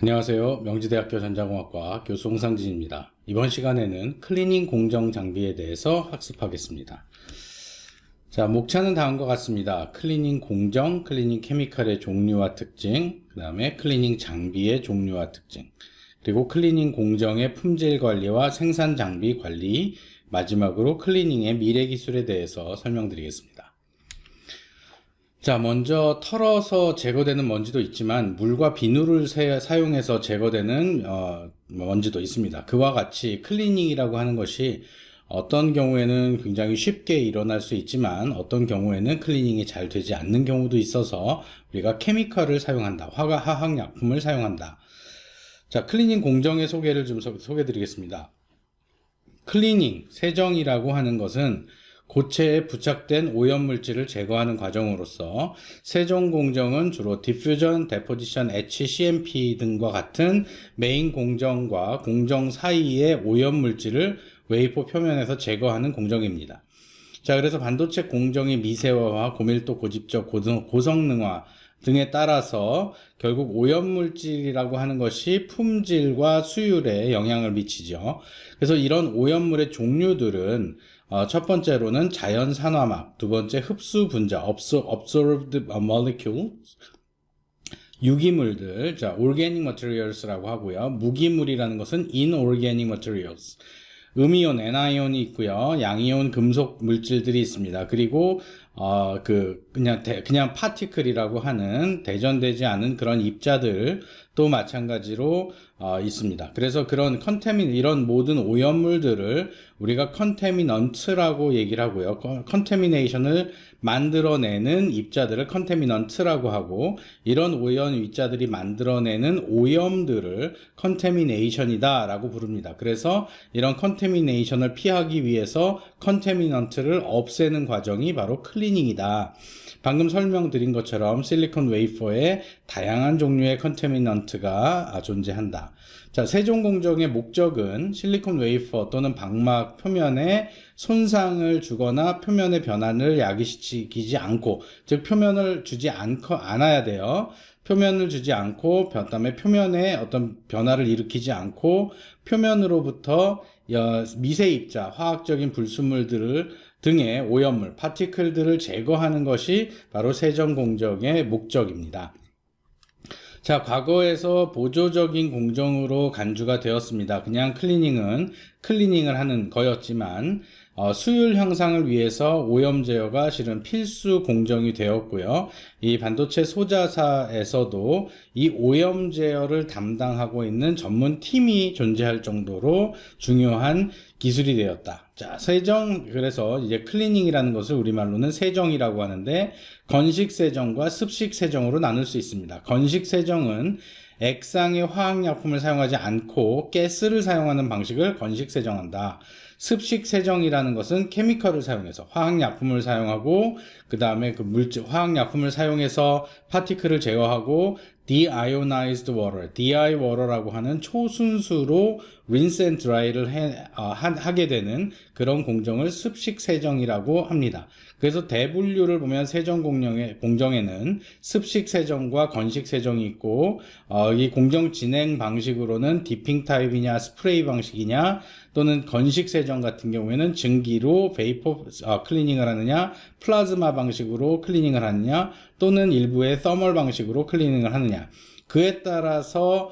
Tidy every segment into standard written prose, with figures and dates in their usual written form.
안녕하세요. 명지대학교 전자공학과 교수 홍상진입니다. 이번 시간에는 클리닝 공정 장비에 대해서 학습하겠습니다. 자, 목차는 다음과 같습니다. 클리닝 공정, 클리닝 케미칼의 종류와 특징, 그 다음에 클리닝 장비의 종류와 특징, 그리고 클리닝 공정의 품질 관리와 생산 장비 관리, 마지막으로 클리닝의 미래 기술에 대해서 설명드리겠습니다. 자, 먼저 털어서 제거되는 먼지도 있지만 물과 비누를 사용해서 제거되는 먼지도 있습니다. 그와 같이 클리닝이라고 하는 것이 어떤 경우에는 굉장히 쉽게 일어날 수 있지만 어떤 경우에는 클리닝이 잘 되지 않는 경우도 있어서 우리가 케미컬을 사용한다, 화학약품을 사용한다. 자, 클리닝 공정의 소개를 좀 소개드리겠습니다. 클리닝, 세정이라고 하는 것은 고체에 부착된 오염물질을 제거하는 과정으로서 세정 공정은 주로 디퓨전, 데포지션, etch, CMP 등과 같은 메인 공정과 공정 사이의 오염물질을 웨이퍼 표면에서 제거하는 공정입니다. 자, 그래서 반도체 공정의 미세화와 고밀도, 고집적, 고성능화 등에 따라서 결국 오염물질이라고 하는 것이 품질과 수율에 영향을 미치죠. 그래서 이런 오염물의 종류들은 첫 번째로는 자연산화막, 두 번째 흡수 분자, absorbed molecules, 유기물들, 자, organic materials라고 하고요. 무기물이라는 것은 inorganic materials. 음이온, N이온이 있고요. 양이온 금속 물질들이 있습니다. 그리고 그냥 파티클이라고 하는 대전되지 않은 그런 입자들 또 마찬가지로 있습니다. 그래서 이런 모든 오염물들을 우리가 컨테미넌트라고 얘기를 하고요. 컨테미네이션을 만들어내는 입자들을 컨테미넌트라고 하고, 이런 오염 입자들이 만들어내는 오염들을 컨테미네이션이다 라고 부릅니다. 그래서 이런 컨테미네이션을 피하기 위해서 컨테미넌트를 없애는 과정이 바로 클리닝이다. 방금 설명드린 것처럼 실리콘 웨이퍼에 다양한 종류의 컨테미넌트가 존재한다. 자, 세정 공정의 목적은 실리콘 웨이퍼 또는 방막 표면에 손상을 주거나 표면의 변화를 야기시키지 않고, 즉 표면을 주지 않아야 돼요. 표면을 주지 않고, 그다음에 표면에 어떤 변화를 일으키지 않고, 표면으로부터 미세 입자, 화학적인 등의 오염물, 파티클들을 제거하는 것이 바로 세정 공정의 목적입니다. 자, 과거에서 보조적인 공정으로 간주가 되었습니다. 그냥 클리닝을 하는 거였지만 수율 향상을 위해서 오염 제어가 실은 필수 공정이 되었고요. 이 반도체 소자사에서도 이 오염 제어를 담당하고 있는 전문 팀이 존재할 정도로 중요한 기술이 되었다. 자, 그래서 이제 클리닝이라는 것을 우리말로는 세정이라고 하는데, 건식 세정과 습식 세정으로 나눌 수 있습니다. 건식 세정은 액상의 화학약품을 사용하지 않고 가스를 사용하는 방식을 건식 세정한다. 습식 세정이라는 것은 케미컬을 사용해서 화학약품을 사용하고, 그 다음에 화학약품을 사용해서 파티클을 제거하고, deionized water, DI water라고 하는 초순수로 rinse and dry를 하게 되는 그런 공정을 습식 세정이라고 합니다. 그래서 대분류를 보면 세정 공정에는 습식 세정과 건식 세정이 있고, 이 공정 진행 방식으로는 디핑 타입이냐 스프레이 방식이냐, 또는 건식 세정 같은 경우에는 증기로 베이퍼 클리닝을 하느냐, 플라즈마 방식으로 클리닝을 하느냐, 또는 일부의 서멀 방식으로 클리닝을 하느냐, 그에 따라서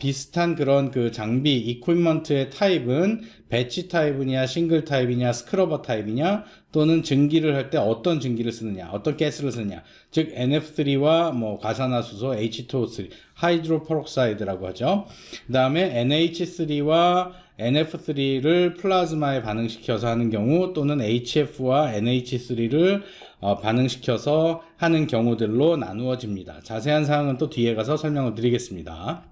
비슷한 그런 장비, 이퀴먼트의 타입은 배치 타입이냐, 싱글 타입이냐, 스크러버 타입이냐, 또는 증기를 할 때 어떤 증기를 쓰느냐, 어떤 가스를 쓰느냐, 즉 NF3와 과산화수소 H2O3, 하이드로퍼록사이드라고 하죠. 그 다음에 NH3와 NF3를 플라즈마에 반응시켜서 하는 경우, 또는 HF와 NH3를 반응시켜서 하는 경우들로 나누어집니다. 자세한 사항은 또 뒤에 가서 설명을 드리겠습니다.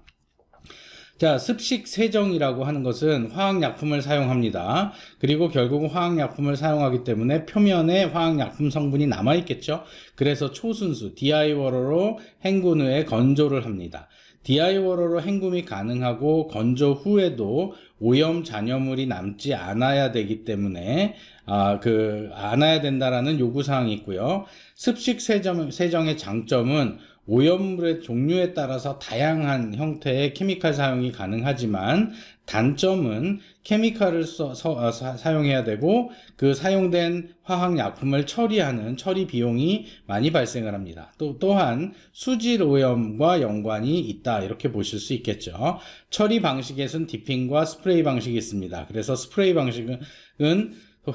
자, 습식 세정이라고 하는 것은 화학약품을 사용합니다. 그리고 결국은 화학약품을 사용하기 때문에 표면에 화학약품 성분이 남아있겠죠. 그래서 초순수 DI-워러로 헹군 후에 건조를 합니다. DI-워러로 헹굼이 가능하고 건조 후에도 오염 잔여물이 남지 않아야 되기 때문에 않아야 된다라는 요구사항이 있고요. 습식 세정의 장점은 오염물의 종류에 따라서 다양한 형태의 케미칼 사용이 가능하지만 단점은 케미칼을 사용해야 되고 그 사용된 화학약품을 처리하는 처리 비용이 많이 발생을 합니다. 또한 수질 오염과 연관이 있다 이렇게 보실 수 있겠죠. 처리 방식에서는 디핑과 스프레이 방식이 있습니다. 그래서 스프레이 방식은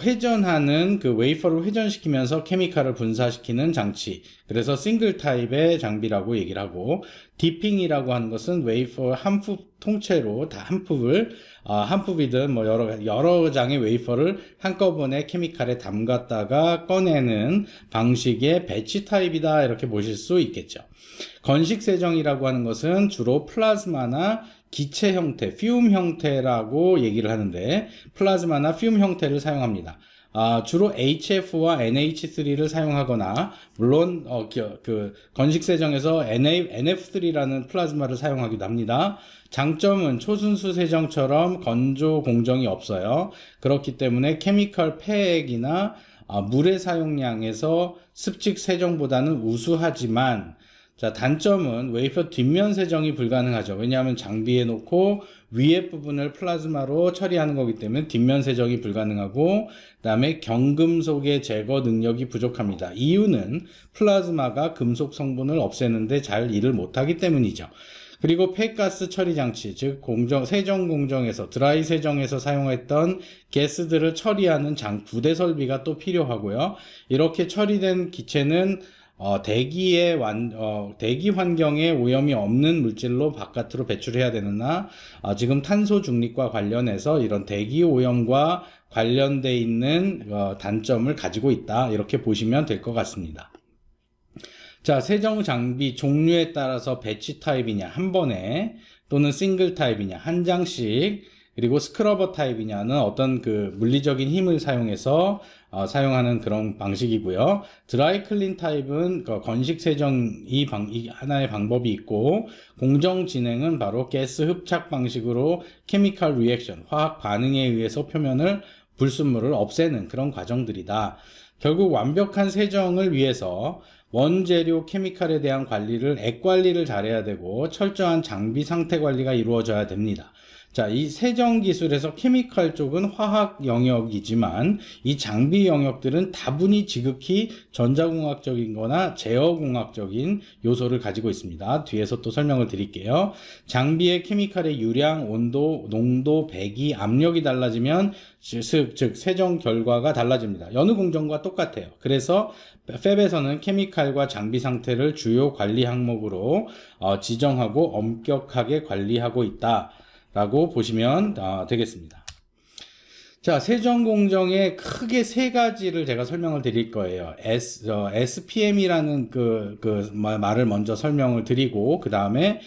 회전하는 그 웨이퍼를 회전시키면서 케미칼을 분사시키는 장치, 그래서 싱글 타입의 장비라고 얘기를 하고, 디핑이라고 하는 것은 웨이퍼 한 푼 통째로 다 한 푼이든 뭐 여러 장의 웨이퍼를 한꺼번에 케미칼에 담갔다가 꺼내는 방식의 배치 타입이다 이렇게 보실 수 있겠죠. 건식 세정이라고 하는 것은 주로 플라즈마나 기체 형태, 퓨움 형태라고 얘기를 하는데, 플라즈마나 퓨움 형태를 사용합니다. 주로 HF와 NH3를 사용하거나, 물론 그 건식 세정에서 NF3라는 플라즈마를 사용하기도 합니다. 장점은 초순수 세정처럼 건조 공정이 없어요. 그렇기 때문에 케미컬 폐액이나 물의 사용량에서 습식 세정보다는 우수하지만, 자, 단점은 웨이퍼 뒷면 세정이 불가능하죠. 왜냐하면 장비에 놓고 위에 부분을 플라즈마로 처리하는 거기 때문에 뒷면 세정이 불가능하고, 그다음에 경금속의 제거 능력이 부족합니다. 이유는 플라즈마가 금속 성분을 없애는데 잘 일을 못하기 때문이죠. 그리고 폐가스 처리 장치, 즉 세정 공정에서 드라이 세정에서 사용했던 가스들을 처리하는 부대 설비가 또 필요하고요. 이렇게 처리된 기체는 대기 환경에 오염이 없는 물질로 바깥으로 배출해야 되느나, 지금 탄소 중립과 관련해서 이런 대기 오염과 관련돼 있는 단점을 가지고 있다 이렇게 보시면 될 것 같습니다. 자, 세정 장비 종류에 따라서 배치 타입이냐 한 번에, 또는 싱글 타입이냐 한 장씩, 그리고 스크러버 타입이냐는 어떤 그 물리적인 힘을 사용해서 사용하는 그런 방식이고요. 드라이 클린 타입은 건식 세정이 하나의 방법이 있고, 공정 진행은 바로 가스 흡착 방식으로 케미컬 리액션, 화학 반응에 의해서 표면을 불순물을 없애는 그런 과정들이다. 결국 완벽한 세정을 위해서 원재료 케미칼에 대한 관리를, 액 관리를 잘해야 되고 철저한 장비 상태 관리가 이루어져야 됩니다. 자, 이 세정 기술에서 케미칼 쪽은 화학 영역이지만 이 장비 영역들은 다분히 지극히 전자공학적인 거나 제어공학적인 요소를 가지고 있습니다. 뒤에서 또 설명을 드릴게요. 장비의 케미칼의 유량, 온도, 농도, 배기, 압력이 달라지면 즉 세정 결과가 달라집니다. 여느 공정과 똑같아요. 그래서 팹에서는 케미칼과 장비 상태를 주요 관리 항목으로 지정하고 엄격하게 관리하고 있다 라고 보시면 되겠습니다. 자, 세정 공정에 크게 세 가지를 제가 설명을 드릴 거예요. SPM이라는 말을 먼저 설명을 드리고, 그 다음에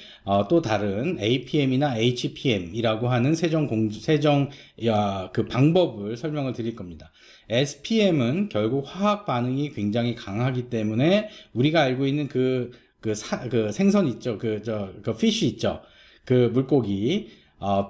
또 다른 APM이나 HPM이라고 하는 세정 그 방법을 설명을 드릴 겁니다. SPM은 결국 화학 반응이 굉장히 강하기 때문에 우리가 알고 있는 그 생선 있죠, 그 피쉬 있죠, 그 물고기.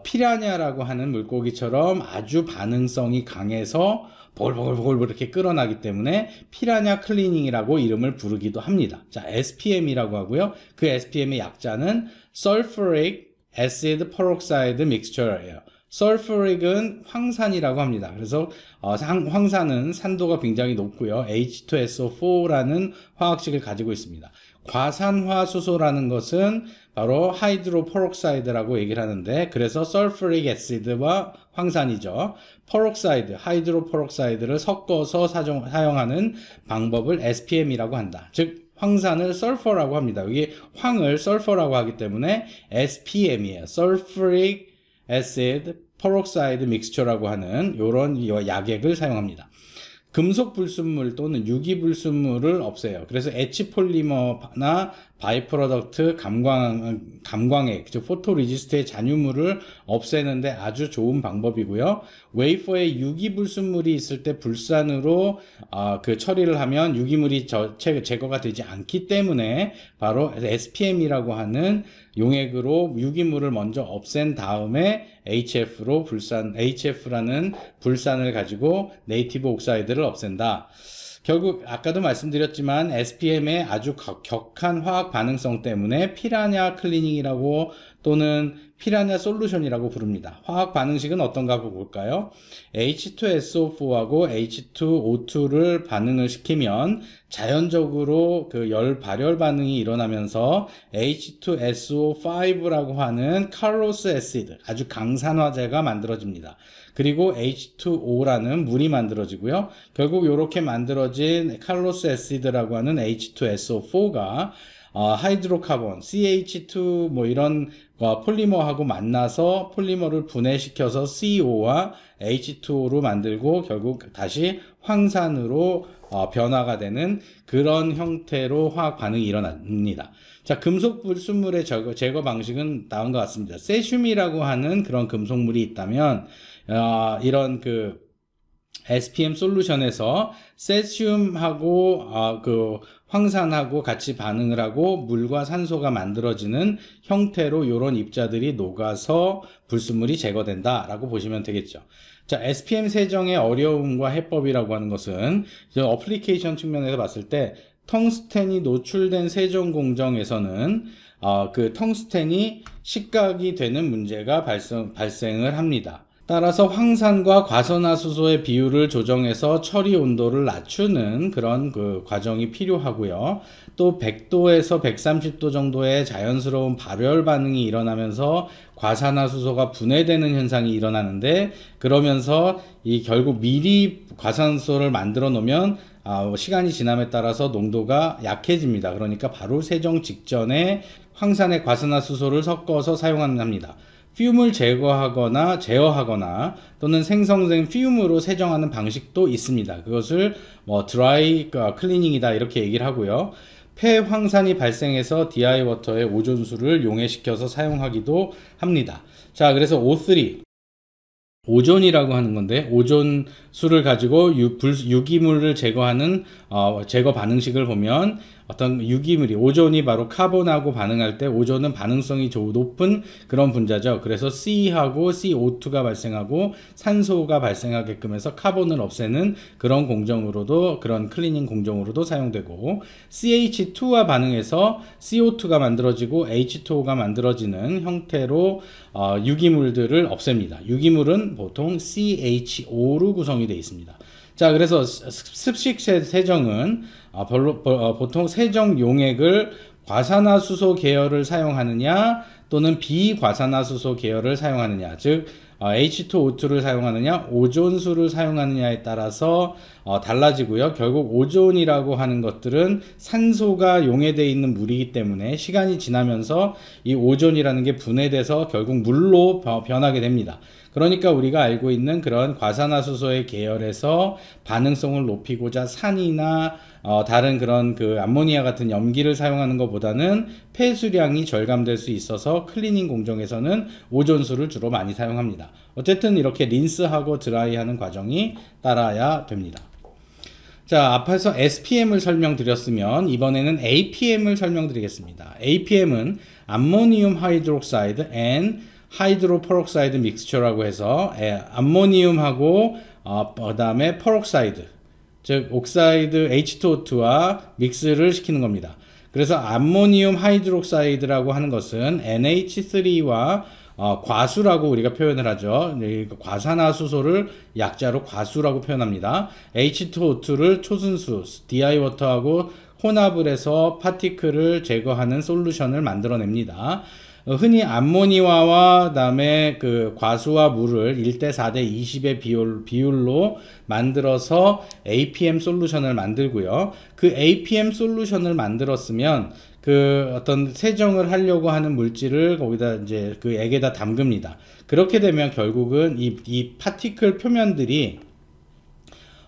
피라냐라고 하는 물고기처럼 아주 반응성이 강해서 보글보글 이렇게 끓어나기 때문에 피라냐 클리닝이라고 이름을 부르기도 합니다. 자, SPM이라고 하고요. 그 SPM의 약자는 Sulfuric Acid Peroxide Mixture예요. 설프릭은 황산이라고 합니다. 그래서 황산은 산도가 굉장히 높고요. H2SO4라는 화학식을 가지고 있습니다. 과산화수소라는 것은 바로 하이드로퍼록사이드라고 얘기를 하는데, 그래서 설프릭 애시드와 황산이죠. 퍼록사이드, 하이드로퍼록사이드를 섞어서 사용하는 방법을 SPM이라고 한다. 즉 황산을 설퍼라고 합니다. 여기 황을 설퍼라고 하기 때문에 SPM이에요. 설프릭 애시드 퍼록사이드 믹스처라고 하는 이런 약액을 사용합니다. 금속 불순물 또는 유기 불순물을 없애요. 그래서 에치폴리머나 바이프로덕트, 감광액, 즉 포토리지스트의 잔유물을 없애는데 아주 좋은 방법이고요. 웨이퍼에 유기 불순물이 있을 때 불산으로 그 처리를 하면 유기물이 제거가 되지 않기 때문에 바로 SPM이라고 하는 용액으로 유기물을 먼저 없앤 다음에 HF라는 불산을 가지고 네이티브 옥사이드를 없앤다. 결국 아까도 말씀드렸지만 SPM의 아주 격한 화학 반응성 때문에 피라냐 클리닝이라고 또는 피라냐 솔루션이라고 부릅니다. 화학 반응식은 어떤가 볼까요? H2SO4하고 H2O2를 반응을 시키면 자연적으로 그 열 발열 반응이 일어나면서 H2SO5라고 하는 칼로스 애시드, 아주 강산화제가 만들어집니다. 그리고 H2O라는 물이 만들어지고요. 결국 이렇게 만들어진 칼로스 애시드라고 하는 H2SO4가 하이드로카본, CH2 뭐 이런 폴리머하고 만나서 폴리머를 분해시켜서 CO와 H2O로 만들고 결국 다시 황산으로 변화가 되는 그런 형태로 화학 반응이 일어납니다. 자, 금속 불순물의 제거 방식은 다음과 같습니다. 세슘이라고 하는 그런 금속물이 있다면 이런 그 SPM 솔루션에서 세슘하고 그 황산하고 같이 반응을 하고 물과 산소가 만들어지는 형태로 이런 입자들이 녹아서 불순물이 제거된다 라고 보시면 되겠죠. 자, SPM 세정의 어려움과 해법이라고 하는 것은 어플리케이션 측면에서 봤을 때 텅스텐이 노출된 세정 공정에서는 그 텅스텐이 식각이 되는 문제가 발생을 합니다. 따라서 황산과 과산화수소의 비율을 조정해서 처리 온도를 낮추는 그런 그 과정이 필요하고요. 또 100도에서 130도 정도의 자연스러운 발열 반응이 일어나면서 과산화수소가 분해되는 현상이 일어나는데, 그러면서 이 결국 미리 과산화수소를 만들어 놓으면 시간이 지남에 따라서 농도가 약해집니다. 그러니까 바로 세정 직전에 황산의 과산화수소를 섞어서 사용합니다. 퓨움을 제거하거나 제어하거나 또는 생성된 퓨움으로 세정하는 방식도 있습니다. 그것을 드라이 클리닝이다 이렇게 얘기를 하고요. 폐황산이 발생해서 DI 워터의 오존수를 용해시켜서 사용하기도 합니다. 자, 그래서 O3 오존이라고 하는 건데, 오존수를 가지고 유기물을 제거하는 제거 반응식을 보면 어떤 유기물이, 오존이 바로 카본하고 반응할 때 오존은 반응성이 높은 그런 분자죠. 그래서 C하고 CO2가 발생하고 산소가 발생하게끔 해서 카본을 없애는 그런 공정으로도, 그런 클리닝 공정으로도 사용되고, CH2와 반응해서 CO2가 만들어지고 H2O가 만들어지는 형태로 유기물들을 없앱니다. 유기물은 보통 CHO로 구성이 되어 있습니다. 자, 그래서 습식 세정은 보통 세정 용액을 과산화수소 계열을 사용하느냐 또는 비과산화수소 계열을 사용하느냐, 즉 H2O2를 사용하느냐 오존수를 사용하느냐에 따라서 달라지고요. 결국 오존이라고 하는 것들은 산소가 용해되어 있는 물이기 때문에 시간이 지나면서 이 오존이라는 게 분해돼서 결국 물로 변하게 됩니다. 그러니까 우리가 알고 있는 그런 과산화수소의 계열에서 반응성을 높이고자 산이나 다른 그런 그 암모니아 같은 염기를 사용하는 것보다는 폐수량이 절감될 수 있어서 클리닝 공정에서는 오존수를 주로 많이 사용합니다. 어쨌든 이렇게 린스하고 드라이하는 과정이 따라야 됩니다. 자, 앞에서 SPM을 설명드렸으면 이번에는 APM을 설명드리겠습니다. APM은 암모니움 하이드록사이드 and 하이드로퍼록사이드 믹스처라고 해서 암모니움하고 그 다음에 퍼록사이드, 즉 옥사이드 H2O2와 믹스를 시키는 겁니다. 그래서 암모니움 하이드록사이드라고 하는 것은 NH3와 과수라고 우리가 표현을 하죠. 과산화수소를 약자로 과수라고 표현합니다. H2O2를 초순수 DI 워터하고 혼합을 해서 파티클을 제거하는 솔루션을 만들어냅니다. 흔히 암모니아와 그다음에 그 과수와 물을 1대 4대 20의 비율로 만들어서 APM 솔루션을 만들고요. 그 APM 솔루션을 만들었으면 그 어떤 세정을 하려고 하는 물질을 거기다 이제 그 액에다 담급니다. 그렇게 되면 결국은 이 파티클 표면들이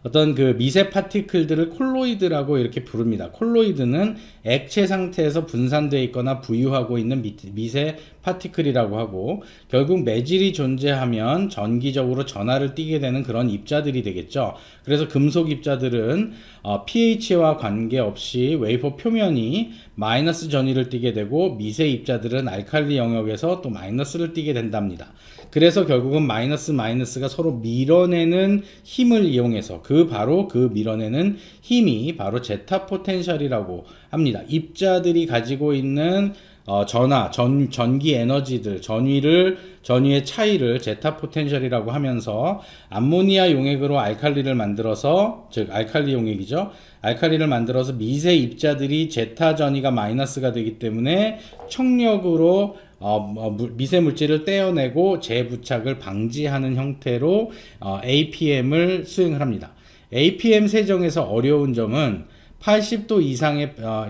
어떤 그 미세 파티클들을 콜로이드라고 이렇게 부릅니다. 콜로이드는 액체 상태에서 분산되어 있거나 부유하고 있는 미세 파티클이라고 하고, 결국 매질이 존재하면 전기적으로 전하를 띠게 되는 그런 입자들이 되겠죠. 그래서 금속 입자들은 pH와 관계없이 웨이퍼 표면이 마이너스 전위를 띠게 되고, 미세 입자들은 알칼리 영역에서 또 마이너스를 띠게 된답니다. 그래서 결국은 마이너스가 서로 밀어내는 힘을 이용해서 바로 그 밀어내는 힘이 바로 제타 포텐셜이라고 합니다. 입자들이 가지고 있는 전기 에너지들, 전위의 차이를 제타 포텐셜이라고 하면서 암모니아 용액으로 알칼리를 만들어서, 즉 알칼리 용액이죠. 알칼리를 만들어서 미세 입자들이 제타 전위가 마이너스가 되기 때문에 청력으로 미세 물질을 떼어내고 재부착을 방지하는 형태로 APM을 수행을 합니다. APM 세정에서 어려운 점은 80도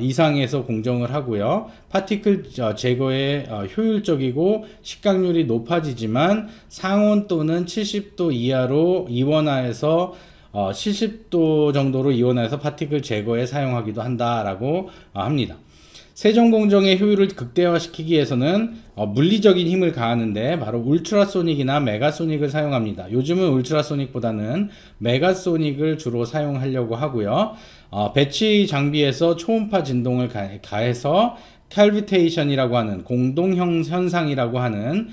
이상에서 공정을 하고요. 파티클 제거에 효율적이고 식각률이 높아지지만 상온 또는 70도 이하로 이원화해서 70도 정도로 이원화해서 파티클 제거에 사용하기도 한다라고 합니다. 세정 공정의 효율을 극대화시키기 위해서는 물리적인 힘을 가하는데 바로 울트라소닉이나 메가소닉을 사용합니다. 요즘은 울트라소닉보다는 메가소닉을 주로 사용하려고 하고요. 배치 장비에서 초음파 진동을 가해서 캘비테이션이라고 하는 공동형 현상이라고 하는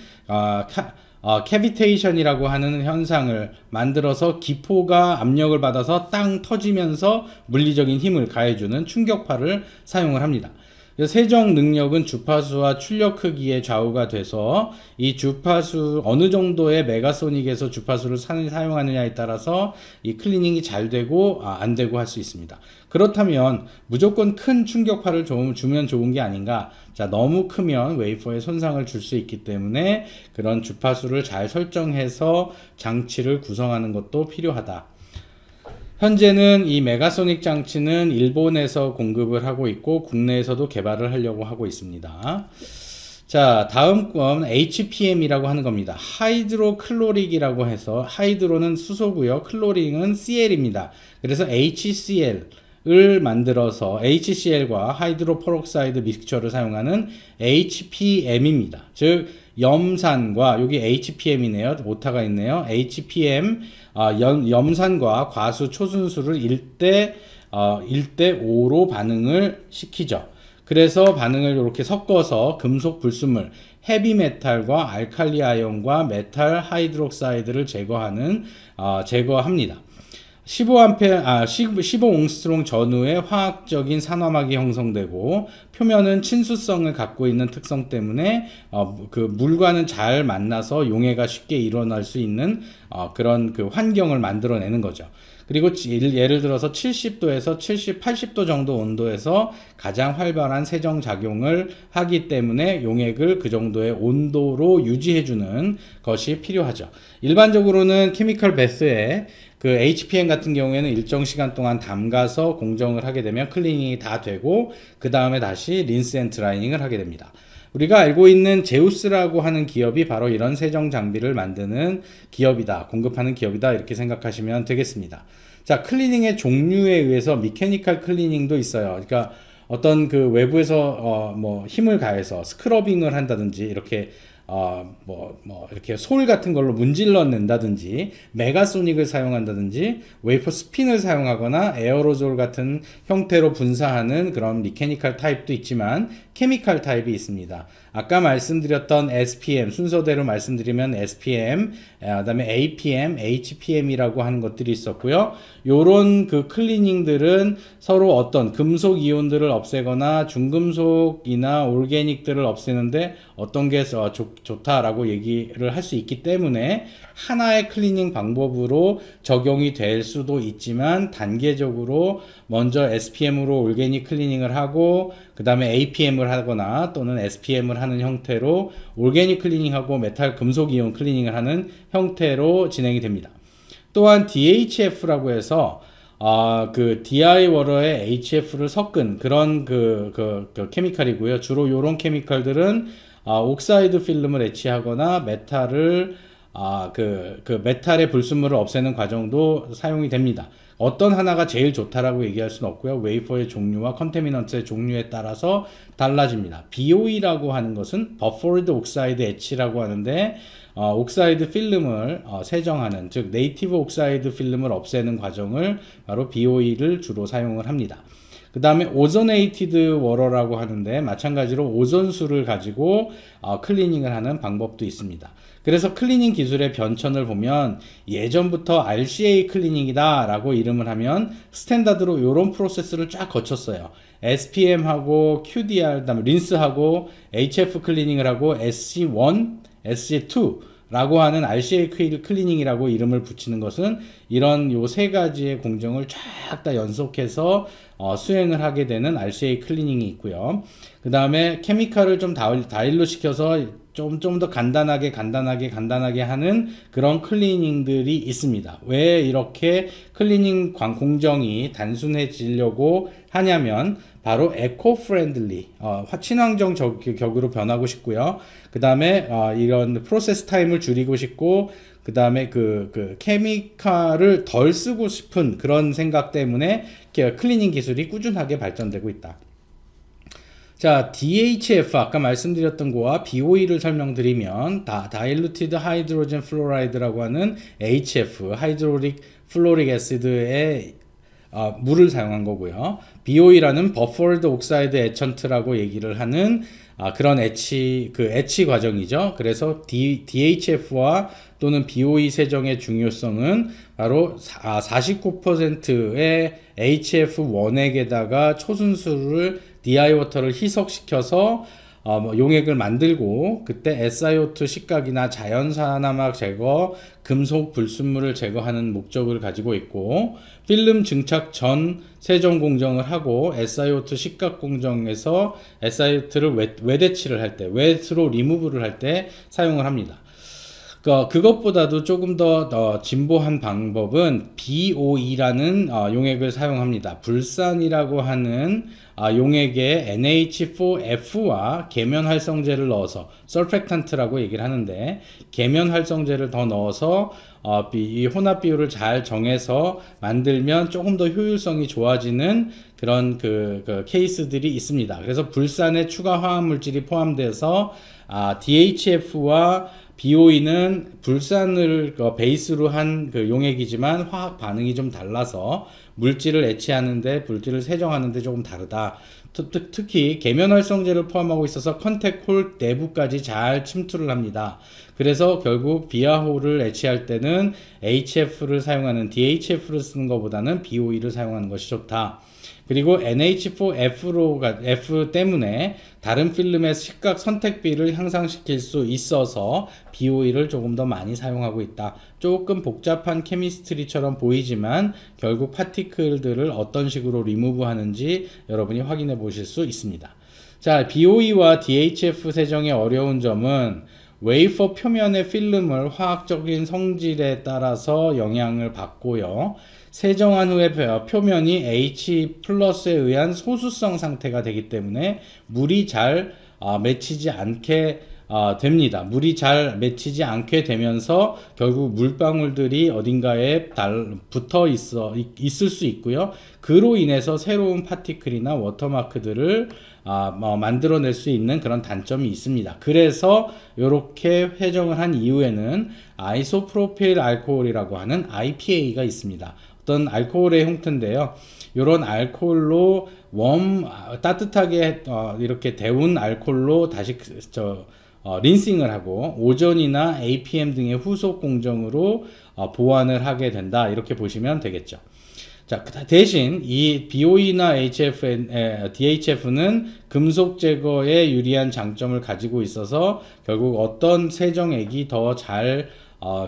캐비테이션이라고 하는 현상을 만들어서 기포가 압력을 받아서 땅 터지면서 물리적인 힘을 가해주는 충격파를 사용을 합니다. 세정 능력은 주파수와 출력 크기에 좌우가 돼서 이 주파수 어느 정도의 메가소닉에서 주파수를 사용하느냐에 따라서 이 클리닝이 잘 되고 안 되고 할 수 있습니다. 그렇다면 무조건 큰 충격파를 주면 좋은 게 아닌가? 자, 너무 크면 웨이퍼에 손상을 줄 수 있기 때문에 그런 주파수를 잘 설정해서 장치를 구성하는 것도 필요하다. 현재는 이 메가소닉 장치는 일본에서 공급을 하고 있고 국내에서도 개발을 하려고 하고 있습니다. 자, 다음 건 HPM이라고 하는 겁니다. 하이드로클로릭이라고 해서 하이드로는 수소고요. 클로릭은 CL입니다. 그래서 HCl을 만들어서 HCl과 하이드로퍼록사이드 믹스처를 사용하는 HPM입니다. 즉 염산과 여기 HPM이네요. 오타가 있네요. HPM 염산과 과수 초순수를 1대 5로 반응을 시키죠. 그래서 반응을 이렇게 섞어서 금속 불순물 헤비메탈과 알칼리 아연과 메탈 하이드록사이드를 제거합니다. 15옹스트롱 전후에 화학적인 산화막이 형성되고 표면은 친수성을 갖고 있는 특성 때문에 그 물과는 잘 만나서 용해가 쉽게 일어날 수 있는 그런 그 환경을 만들어내는 거죠. 그리고 예를 들어서 70도에서 80도 정도 온도에서 가장 활발한 세정 작용을 하기 때문에 용액을 그 정도의 온도로 유지해주는 것이 필요하죠. 일반적으로는 케미컬 베스에 그 HPM 같은 경우에는 일정 시간 동안 담가서 공정을 하게 되면 클리닝이 다 되고 그 다음에 다시 린스 앤 드라이닝을 하게 됩니다. 우리가 알고 있는 제우스라고 하는 기업이 바로 이런 세정 장비를 만드는 기업이다, 공급하는 기업이다, 이렇게 생각하시면 되겠습니다. 자, 클리닝의 종류에 의해서 미케니컬 클리닝도 있어요. 그러니까 어떤 그 외부에서 뭐 힘을 가해서 스크러빙을 한다든지 이렇게 이렇게 솔 같은 걸로 문질러 낸다든지 메가소닉을 사용한다든지 웨이퍼 스핀을 사용하거나 에어로졸 같은 형태로 분사하는 그런 미케니컬 타입도 있지만 케미컬 타입이 있습니다. 아까 말씀드렸던 SPM, 순서대로 말씀드리면 SPM, 그다음에 APM, HPM이라고 하는 것들이 있었고요. 요런 그 클리닝들은 서로 어떤 금속 이온들을 없애거나 중금속이나 올게닉들을 없애는데 어떤 게 좋다라고 얘기를 할 수 있기 때문에 하나의 클리닝 방법으로 적용이 될 수도 있지만 단계적으로 먼저 SPM으로 올게닉 클리닝을 하고 그 다음에 APM을 하거나 또는 SPM을 하는 형태로 올게닉 클리닝하고 메탈 금속 이온 클리닝을 하는 형태로 진행이 됩니다. 또한 DHF라고 해서 그 DI 워러에 HF를 섞은 그런 그 케미칼이고요. 주로 이런 케미칼들은 옥사이드 필름을 etch하거나 메탈을 그 메탈의 불순물을 없애는 과정도 사용이 됩니다. 어떤 하나가 제일 좋다라고 얘기할 수는 없고요. 웨이퍼의 종류와 컨테미넌트의 종류에 따라서 달라집니다. BOE라고 하는 것은 버퍼리드 옥사이드 etch라고 하는데 옥사이드 필름을 세정하는, 즉 네이티브 옥사이드 필름을 없애는 과정을 바로 BOE를 주로 사용을 합니다. 그 다음에 오zonated water라고 하는데 마찬가지로 오존수를 가지고 클리닝을 하는 방법도 있습니다. 그래서 클리닝 기술의 변천을 보면 예전부터 RCA 클리닝이다 라고 이름을 하면 스탠다드로 이런 프로세스를 쫙 거쳤어요. SPM하고 QDR, 그다음에 린스하고 HF 클리닝을 하고 SC1, SC2 라고 하는 RCA 클리닝이라고 이름을 붙이는 것은 이런 요 세 가지의 공정을 쫙 다 연속해서 수행을 하게 되는 RCA 클리닝이 있고요. 그 다음에 케미칼을 좀 다일로 시켜서 좀 더 간단하게 하는 그런 클리닝들이 있습니다. 왜 이렇게 클리닝 공정이 단순해지려고 하냐면 바로 에코 프렌들리, 친환경 격으로 변하고 싶고요. 그 다음에 이런 프로세스 타임을 줄이고 싶고, 그 다음에 그 케미칼을 덜 쓰고 싶은 그런 생각 때문에 클리닝 기술이 꾸준하게 발전되고 있다. 자, DHF 아까 말씀드렸던 거와 BOE를 설명드리면 Diluted Hydrogen Fluoride라고 하는 HF, 하이드로릭 플로릭 애시드의 물을 사용한 거고요. BOE라는 Buffered Oxide Etchant라고 얘기를 하는 그런 애치 과정이죠. 그래서 DHF와 또는 BOE 세정의 중요성은 바로 49%의 HF 원액에다가 초순수를 DI 워터를 희석시켜서 용액을 만들고 그때 SiO2 식각이나 자연산화막 제거, 금속 불순물을 제거하는 목적을 가지고 있고, 필름 증착 전 세정 공정을 하고 SiO2 식각 공정에서 SiO2를 웨대치를 할 때, 웨트로 리무브를 할 때 사용을 합니다. 그것보다도 조금 더 진보한 방법은 BOE라는 용액을 사용합니다. 불산이라고 하는 용액에 NH4F와 계면활성제를 넣어서 설펙탄트라고 얘기를 하는데, 계면활성제를 더 넣어서 이 혼합 비율을 잘 정해서 만들면 조금 더 효율성이 좋아지는 그런 그 케이스들이 있습니다. 그래서 불산에 추가 화합물질이 포함돼서 DHF와 BOE는 불산을 베이스로 한 그 용액이지만 화학 반응이 좀 달라서 물질을 애치하는데, 물질을 세정하는데 조금 다르다. 특히 계면활성제를 포함하고 있어서 컨택홀 내부까지 잘 침투를 합니다. 그래서 결국 비아홀을 애치할 때는 HF를 사용하는, DHF를 쓰는 것보다는 BOE를 사용하는 것이 좋다. 그리고 NH4F 때문에 다른 필름의 식각 선택비를 향상시킬 수 있어서 BOE를 조금 더 많이 사용하고 있다. 조금 복잡한 케미스트리처럼 보이지만 결국 파티클들을 어떤 식으로 리무브 하는지 여러분이 확인해 보실 수 있습니다. 자, BOE와 DHF 세정의 어려운 점은 웨이퍼 표면의 필름을 화학적인 성질에 따라서 영향을 받고요. 세정한 후에 표면이 H+에 의한 소수성 상태가 되기 때문에 물이 잘 맺히지 않게 됩니다. 물이 잘 맺히지 않게 되면서 결국 물방울들이 어딘가에 붙어 있을 수 있고요. 그로 인해서 새로운 파티클이나 워터마크들을 만들어낼 수 있는 그런 단점이 있습니다. 그래서 이렇게 회정을 한 이후에는 아이소프로필 알코올이라고 하는 IPA가 있습니다. 어떤 알코올의 형태인데요. 이런 알코올로 따뜻하게 이렇게 데운 알코올로 다시 린싱을 하고 오존이나 APM 등의 후속 공정으로 보완을 하게 된다. 이렇게 보시면 되겠죠. 자, 대신 이 BOE나 DHF는 금속 제거에 유리한 장점을 가지고 있어서 결국 어떤 세정액이 더 잘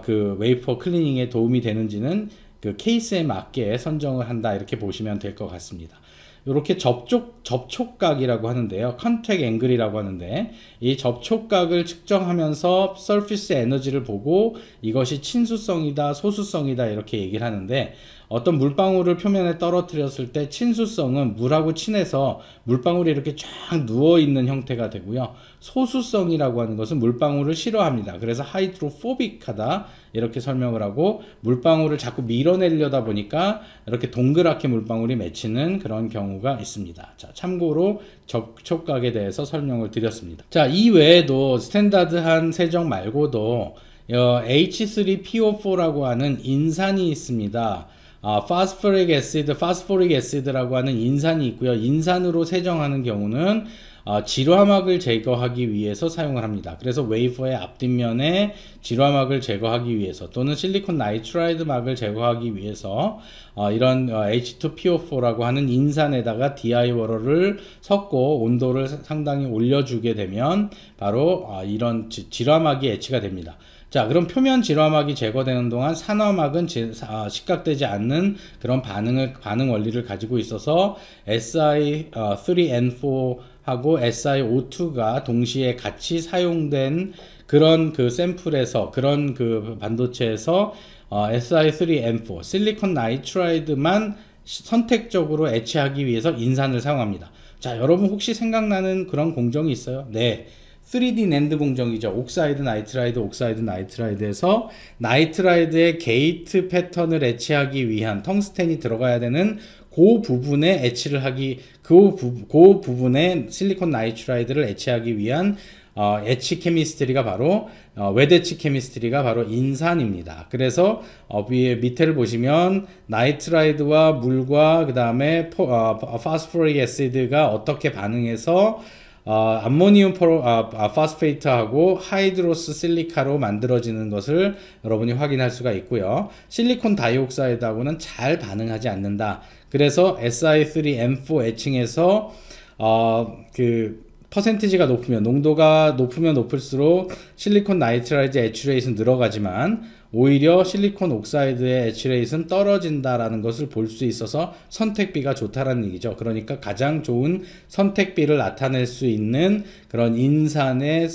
그 웨이퍼 클리닝에 도움이 되는지는 그 케이스에 맞게 선정을 한다. 이렇게 보시면 될 것 같습니다. 이렇게 접촉각이라고 하는데요. 컨택 앵글이라고 하는데, 이 접촉각을 측정하면서 서피스 에너지를 보고 이것이 친수성이다, 소수성이다 이렇게 얘기를 하는데, 어떤 물방울을 표면에 떨어뜨렸을 때 친수성은 물하고 친해서 물방울이 이렇게 쫙 누워있는 형태가 되고요. 소수성이라고 하는 것은 물방울을 싫어합니다. 그래서 하이드로포빅하다 이렇게 설명을 하고, 물방울을 자꾸 밀어내려다 보니까 이렇게 동그랗게 물방울이 맺히는 그런 경우가 있습니다. 자, 참고로 접촉각에 대해서 설명을 드렸습니다. 자, 이 외에도 스탠다드한 세정 말고도 H3PO4라고 하는 인산이 있습니다. 파스포릭 애시드, 파스포릭 애시드라고 하는 인산이 있고요. 인산으로 세정하는 경우는 질화막을 제거하기 위해서 사용을 합니다. 그래서 웨이퍼의 앞뒷면에 질화막을 제거하기 위해서 또는 실리콘 나이트라이드 막을 제거하기 위해서 이런 H2PO4라고 하는 인산에다가 DI-워러를 섞고 온도를 상당히 올려주게 되면 바로 이런 질화막이 애치가 됩니다. 자, 그럼 표면 질화막이 제거되는 동안 산화막은 식각되지 않는 그런 반응 원리를 가지고 있어서 Si3N4 하고 SiO2가 동시에 같이 사용된 그런 그 샘플에서, 그런 그 반도체에서 Si3N4 실리콘 나이트라이드만 선택적으로 애치하기 위해서 인산을 사용합니다. 자, 여러분 혹시 생각나는 그런 공정이 있어요? 네, 3D 낸드 공정이죠. 옥사이드 나이트라이드에서 나이트라이드의 게이트 패턴을 애치하기 위한 텅스텐이 들어가야 되는 그 부분에 그 부분에 실리콘 나이트라이드를 애치하기 위한 애치 케미스트리가 바로 웹애치 케미스트리가 바로 인산입니다. 그래서 밑에를 보시면 나이트라이드와 물과 그 다음에 파스포릭 애시드가 어떻게 반응해서 암모니움 파스페이트하고 하이드로스 실리카로 만들어지는 것을 여러분이 확인할 수가 있고요. 실리콘 다이옥사이드하고는 잘 반응하지 않는다. 그래서 Si3N4 애칭에서 그 퍼센티지가 높으면, 농도가 높으면 높을수록 실리콘 나이트라이드 애츄레이트는 늘어가지만 오히려 실리콘 옥사이드의 애츄레이트는 떨어진다라는 것을 볼 수 있어서 선택비가 좋다라는 얘기죠. 그러니까 가장 좋은 선택비를 나타낼 수 있는 그런 인산의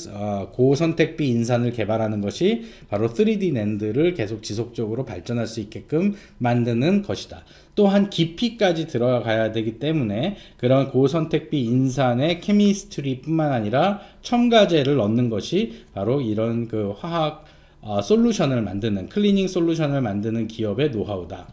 고선택비 인산을 개발하는 것이 바로 3D 낸드를 계속 지속적으로 발전할 수 있게끔 만드는 것이다. 또한 깊이까지 들어가야 되기 때문에 그런 고선택비 인산의 케미스트리 뿐만 아니라 첨가제를 넣는 것이 바로 이런 그 화학 솔루션을 만드는, 클리닝 솔루션을 만드는 기업의 노하우다.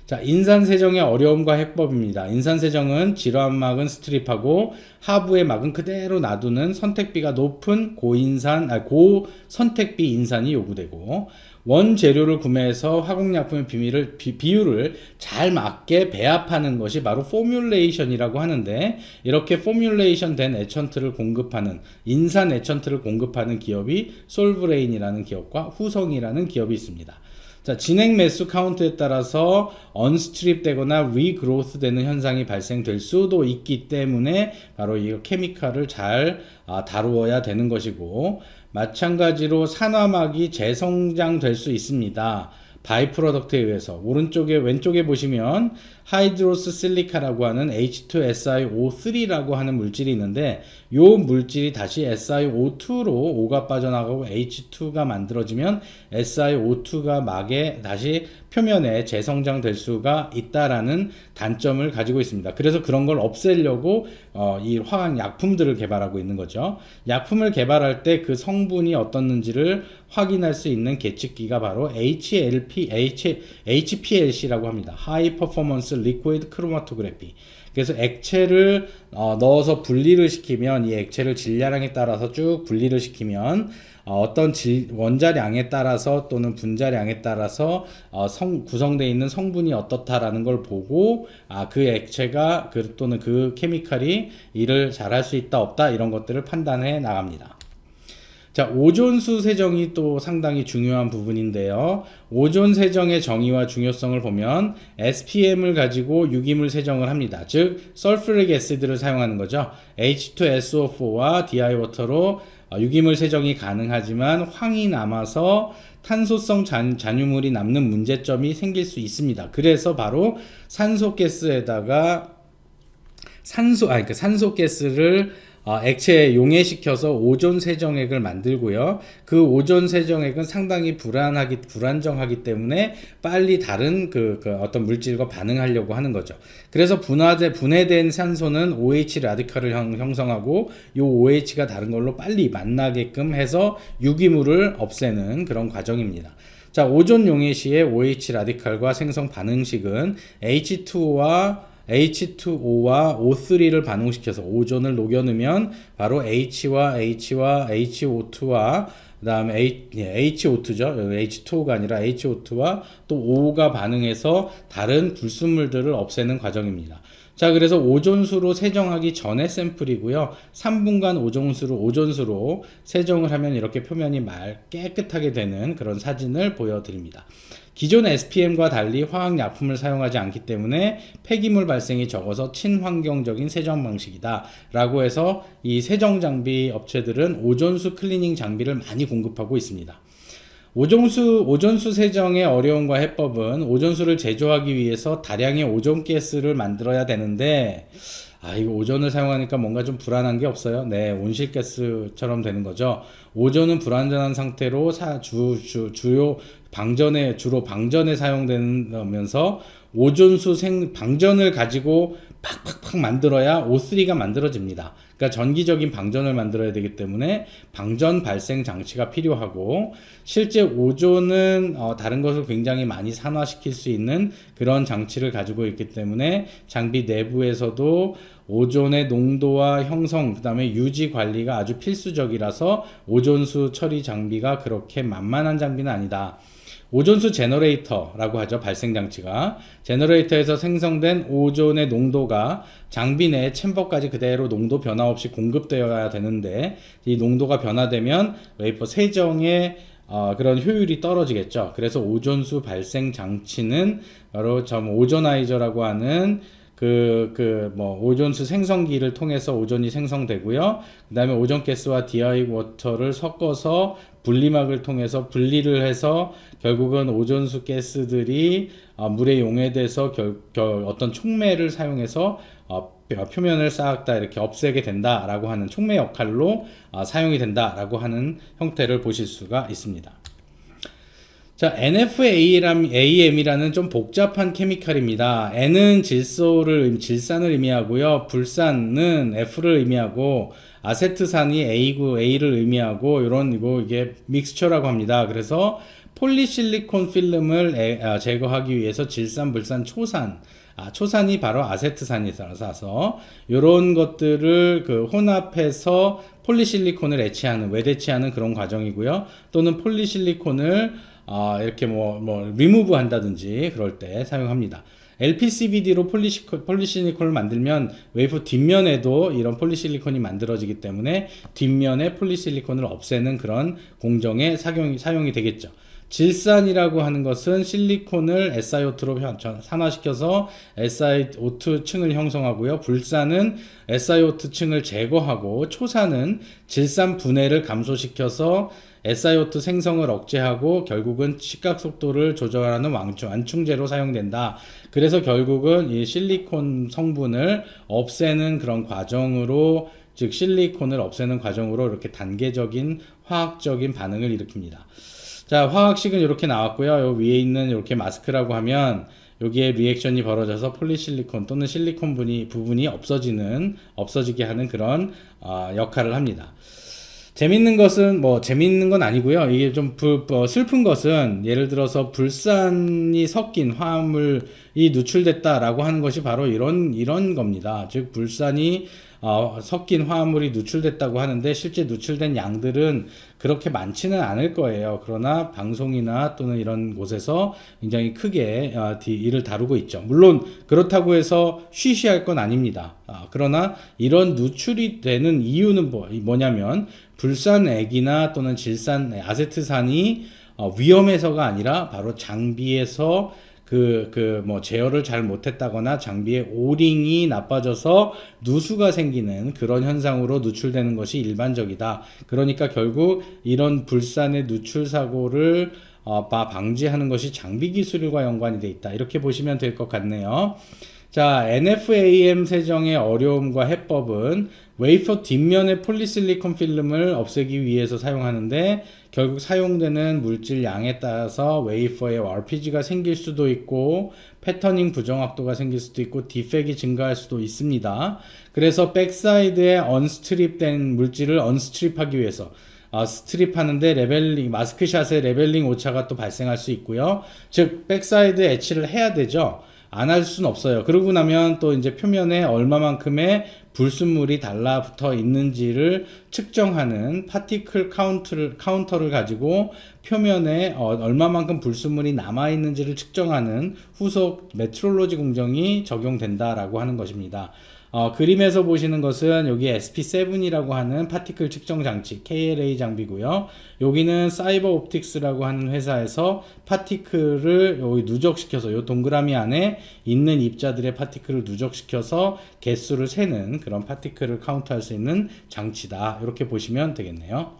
자, 인산 세정의 어려움과 해법입니다. 인산 세정은 질화막은 스트립하고 하부의 막은 그대로 놔두는 선택비가 높은 고선택비 인산이 요구되고, 원재료를 구매해서 화공약품의 비율을 잘 맞게 배합하는 것이 바로 포뮬레이션이라고 하는데, 이렇게 포뮬레이션 된 애천트를 공급하는, 인산 애천트를 공급하는 기업이 솔브레인이라는 기업과 후성이라는 기업이 있습니다. 자, 진행 매수 카운트에 따라서 언스트립 되거나 리그로스 되는 현상이 발생될 수도 있기 때문에 바로 이 케미칼을 잘 다루어야 되는 것이고, 마찬가지로 산화막이 재성장될 수 있습니다. 바이 프로덕트에 의해서. 왼쪽에 보시면 하이드로스 실리카라고 하는 H2SiO3라고 하는 물질이 있는데, 이 물질이 다시 SiO2로 O가 빠져나가고 H2가 만들어지면 SiO2가 막에 다시 표면에 재성장될 수가 있다라는 단점을 가지고 있습니다. 그래서 그런 걸 없애려고 이 화학 약품들을 개발하고 있는 거죠. 약품을 개발할 때 그 성분이 어떻는지를 확인할 수 있는 계측기가 바로 HPLC라고 합니다. High Performance Liquid Chromatography. 그래서 액체를 넣어서 분리를 시키면, 이 액체를 질량에 따라서 쭉 분리를 시키면 어떤 원자량에 따라서 또는 분자량에 따라서 구성되어 있는 성분이 어떻다라는 걸 보고 그 액체가 또는 그 케미칼이 일을 잘할 수 있다 없다 이런 것들을 판단해 나갑니다. 자, 오존수 세정이 또 상당히 중요한 부분인데요. 오존 세정의 정의와 중요성을 보면 SPM을 가지고 유기물 세정을 합니다. 즉 설프릭 애시드를 사용하는 거죠. H2SO4와 DI-워터로 유기물 세정이 가능하지만 황이 남아서 탄소성 잔유물이 남는 문제점이 생길 수 있습니다. 그래서 바로 산소가스에다가 산소가스를 액체에 용해시켜서 오존 세정액을 만들고요. 그 오존 세정액은 상당히 불안정하기 때문에 빨리 다른 어떤 물질과 반응하려고 하는 거죠. 그래서 분해된 산소는 OH 라디칼을 형성하고 이 OH가 다른 걸로 빨리 만나게끔 해서 유기물을 없애는 그런 과정입니다. 자, 오존 용해 시의 OH 라디칼과 생성 반응식은 H2O와 O3를 반응시켜서 오존을 녹여넣으면 바로 H와 HO2와 그 다음에 HO2죠. H2O가 아니라 HO2와 또 O가 반응해서 다른 불순물들을 없애는 과정입니다. 자, 그래서 오존수로 세정하기 전에 샘플이고요. 3분간 오존수로 세정을 하면 이렇게 표면이 깨끗하게 되는 그런 사진을 보여드립니다. 기존 SPM과 달리 화학약품을 사용하지 않기 때문에 폐기물 발생이 적어서 친환경적인 세정 방식이다 라고 해서 이 세정 장비 업체들은 오존수 클리닝 장비를 많이 공급하고 있습니다. 오존수 세정의 어려움과 해법은 오존수를 제조하기 위해서 다량의 오존가스를 만들어야 되는데 이거 오존을 사용하니까 뭔가 좀 불안한 게 없어요? 네, 온실가스처럼 되는 거죠. 오존은 불완전한 상태로 주로 방전에 사용되면서 방전을 가지고 팍팍팍 만들어야 O3가 만들어집니다. 그러니까 전기적인 방전을 만들어야 되기 때문에 방전 발생 장치가 필요하고, 실제 오존은 다른 것을 굉장히 많이 산화시킬 수 있는 그런 장치를 가지고 있기 때문에 장비 내부에서도 오존의 농도와 형성, 그 다음에 유지 관리가 아주 필수적이라서 오존수 처리 장비가 그렇게 만만한 장비는 아니다. 오존수 제너레이터라고 하죠. 발생장치가. 제너레이터에서 생성된 오존의 농도가 장비 내 챔버까지 그대로 농도 변화 없이 공급되어야 되는데, 이 농도가 변화되면 웨이퍼 세정의 그런 효율이 떨어지겠죠. 그래서 오존수 발생장치는 바로 오조나이저라고 하는 오존수 생성기를 통해서 오존이 생성되고요. 그 다음에 오존가스와 디아이워터를 섞어서 분리막을 통해서 분리를 해서 결국은 오존수 가스들이 물에 용해돼서 어떤 촉매를 사용해서 표면을 싹 다 이렇게 없애게 된다라고 하는 촉매 역할로 사용이 된다라고 하는 형태를 보실 수가 있습니다. 자, NFAM이라는 좀 복잡한 케미칼입니다. N은 질산을 의미하고요. 불산은 F를 의미하고, 아세트산이 A를 의미하고, 이게 믹스처라고 합니다. 그래서 폴리실리콘 필름을 제거하기 위해서 질산, 불산, 초산이 바로 아세트산이라서 이런 것들을 혼합해서 폴리실리콘을 외대치하는 그런 과정이고요. 또는 폴리실리콘을 이렇게 리무브 한다든지 그럴 때 사용합니다. LPCVD로 폴리실리콘을 만들면 웨이퍼 뒷면에도 이런 폴리실리콘이 만들어지기 때문에 뒷면에 폴리실리콘을 없애는 그런 공정에 사용이 되겠죠. 질산이라고 하는 것은 실리콘을 SiO2로 산화시켜서 SiO2 층을 형성하고요. 불산은 SiO2 층을 제거하고, 초산은 질산 분해를 감소시켜서 SiO2 생성을 억제하고 결국은 식각 속도를 조절하는 완충제로 사용된다. 그래서 결국은 이 실리콘 성분을 없애는 그런 과정으로, 즉 실리콘을 없애는 과정으로 이렇게 단계적인 화학적인 반응을 일으킵니다. 자, 화학식은 이렇게 나왔고요. 요 위에 있는 이렇게 마스크라고 하면 여기에 리액션이 벌어져서 폴리실리콘 또는 실리콘 부분이 없어지게 하는 그런 역할을 합니다. 재밌는 건 아니고요. 이게 좀 슬픈 것은, 예를 들어서 불산이 섞인 화합물이 누출됐다라고 하는 것이 바로 이런 겁니다. 즉, 불산이 섞인 화합물이 누출됐다고 하는데 실제 누출된 양들은 그렇게 많지는 않을 거예요. 그러나 방송이나 또는 이런 곳에서 굉장히 크게 이를 다루고 있죠. 물론 그렇다고 해서 쉬쉬할 건 아닙니다. 그러나 이런 누출이 되는 이유는 뭐냐면, 불산액이나 또는 질산 아세트산이 위험해서가 아니라 바로 장비에서 제어를 잘 못했다거나 장비의 오링이 나빠져서 누수가 생기는 그런 현상으로 누출되는 것이 일반적이다. 그러니까 결국 이런 불산의 누출 사고를 방지하는 것이 장비 기술과 연관이 되어 있다. 이렇게 보시면 될 것 같네요. 자, NFAM 세정의 어려움과 해법은 웨이퍼 뒷면의 폴리실리콘 필름을 없애기 위해서 사용하는데, 결국 사용되는 물질 양에 따라서 웨이퍼에 RPG가 생길 수도 있고, 패터닝 부정확도가 생길 수도 있고, 디펙이 증가할 수도 있습니다. 그래서 백사이드에 언스트립된 물질을 언스트립하기 위해서 스트립하는데 마스크샷에 레벨링 오차가 또 발생할 수 있고요. 즉, 백사이드 애치를 해야 되죠. 안 할 수는 없어요. 그러고 나면 또 이제 표면에 얼마만큼의 불순물이 달라붙어 있는지를 측정하는 파티클 카운터를 가지고 표면에 얼마만큼 불순물이 남아 있는지를 측정하는 후속 메트롤로지 공정이 적용된다라고 하는 것입니다. 그림에서 보시는 것은 여기 SP7이라고 하는 파티클 측정 장치 KLA 장비고요. 여기는 사이버 옵틱스라고 하는 회사에서 파티클을 여기 누적시켜서 이 동그라미 안에 있는 입자들의 파티클을 누적시켜서 개수를 세는 그런 파티클을 카운트할 수 있는 장치다. 이렇게 보시면 되겠네요.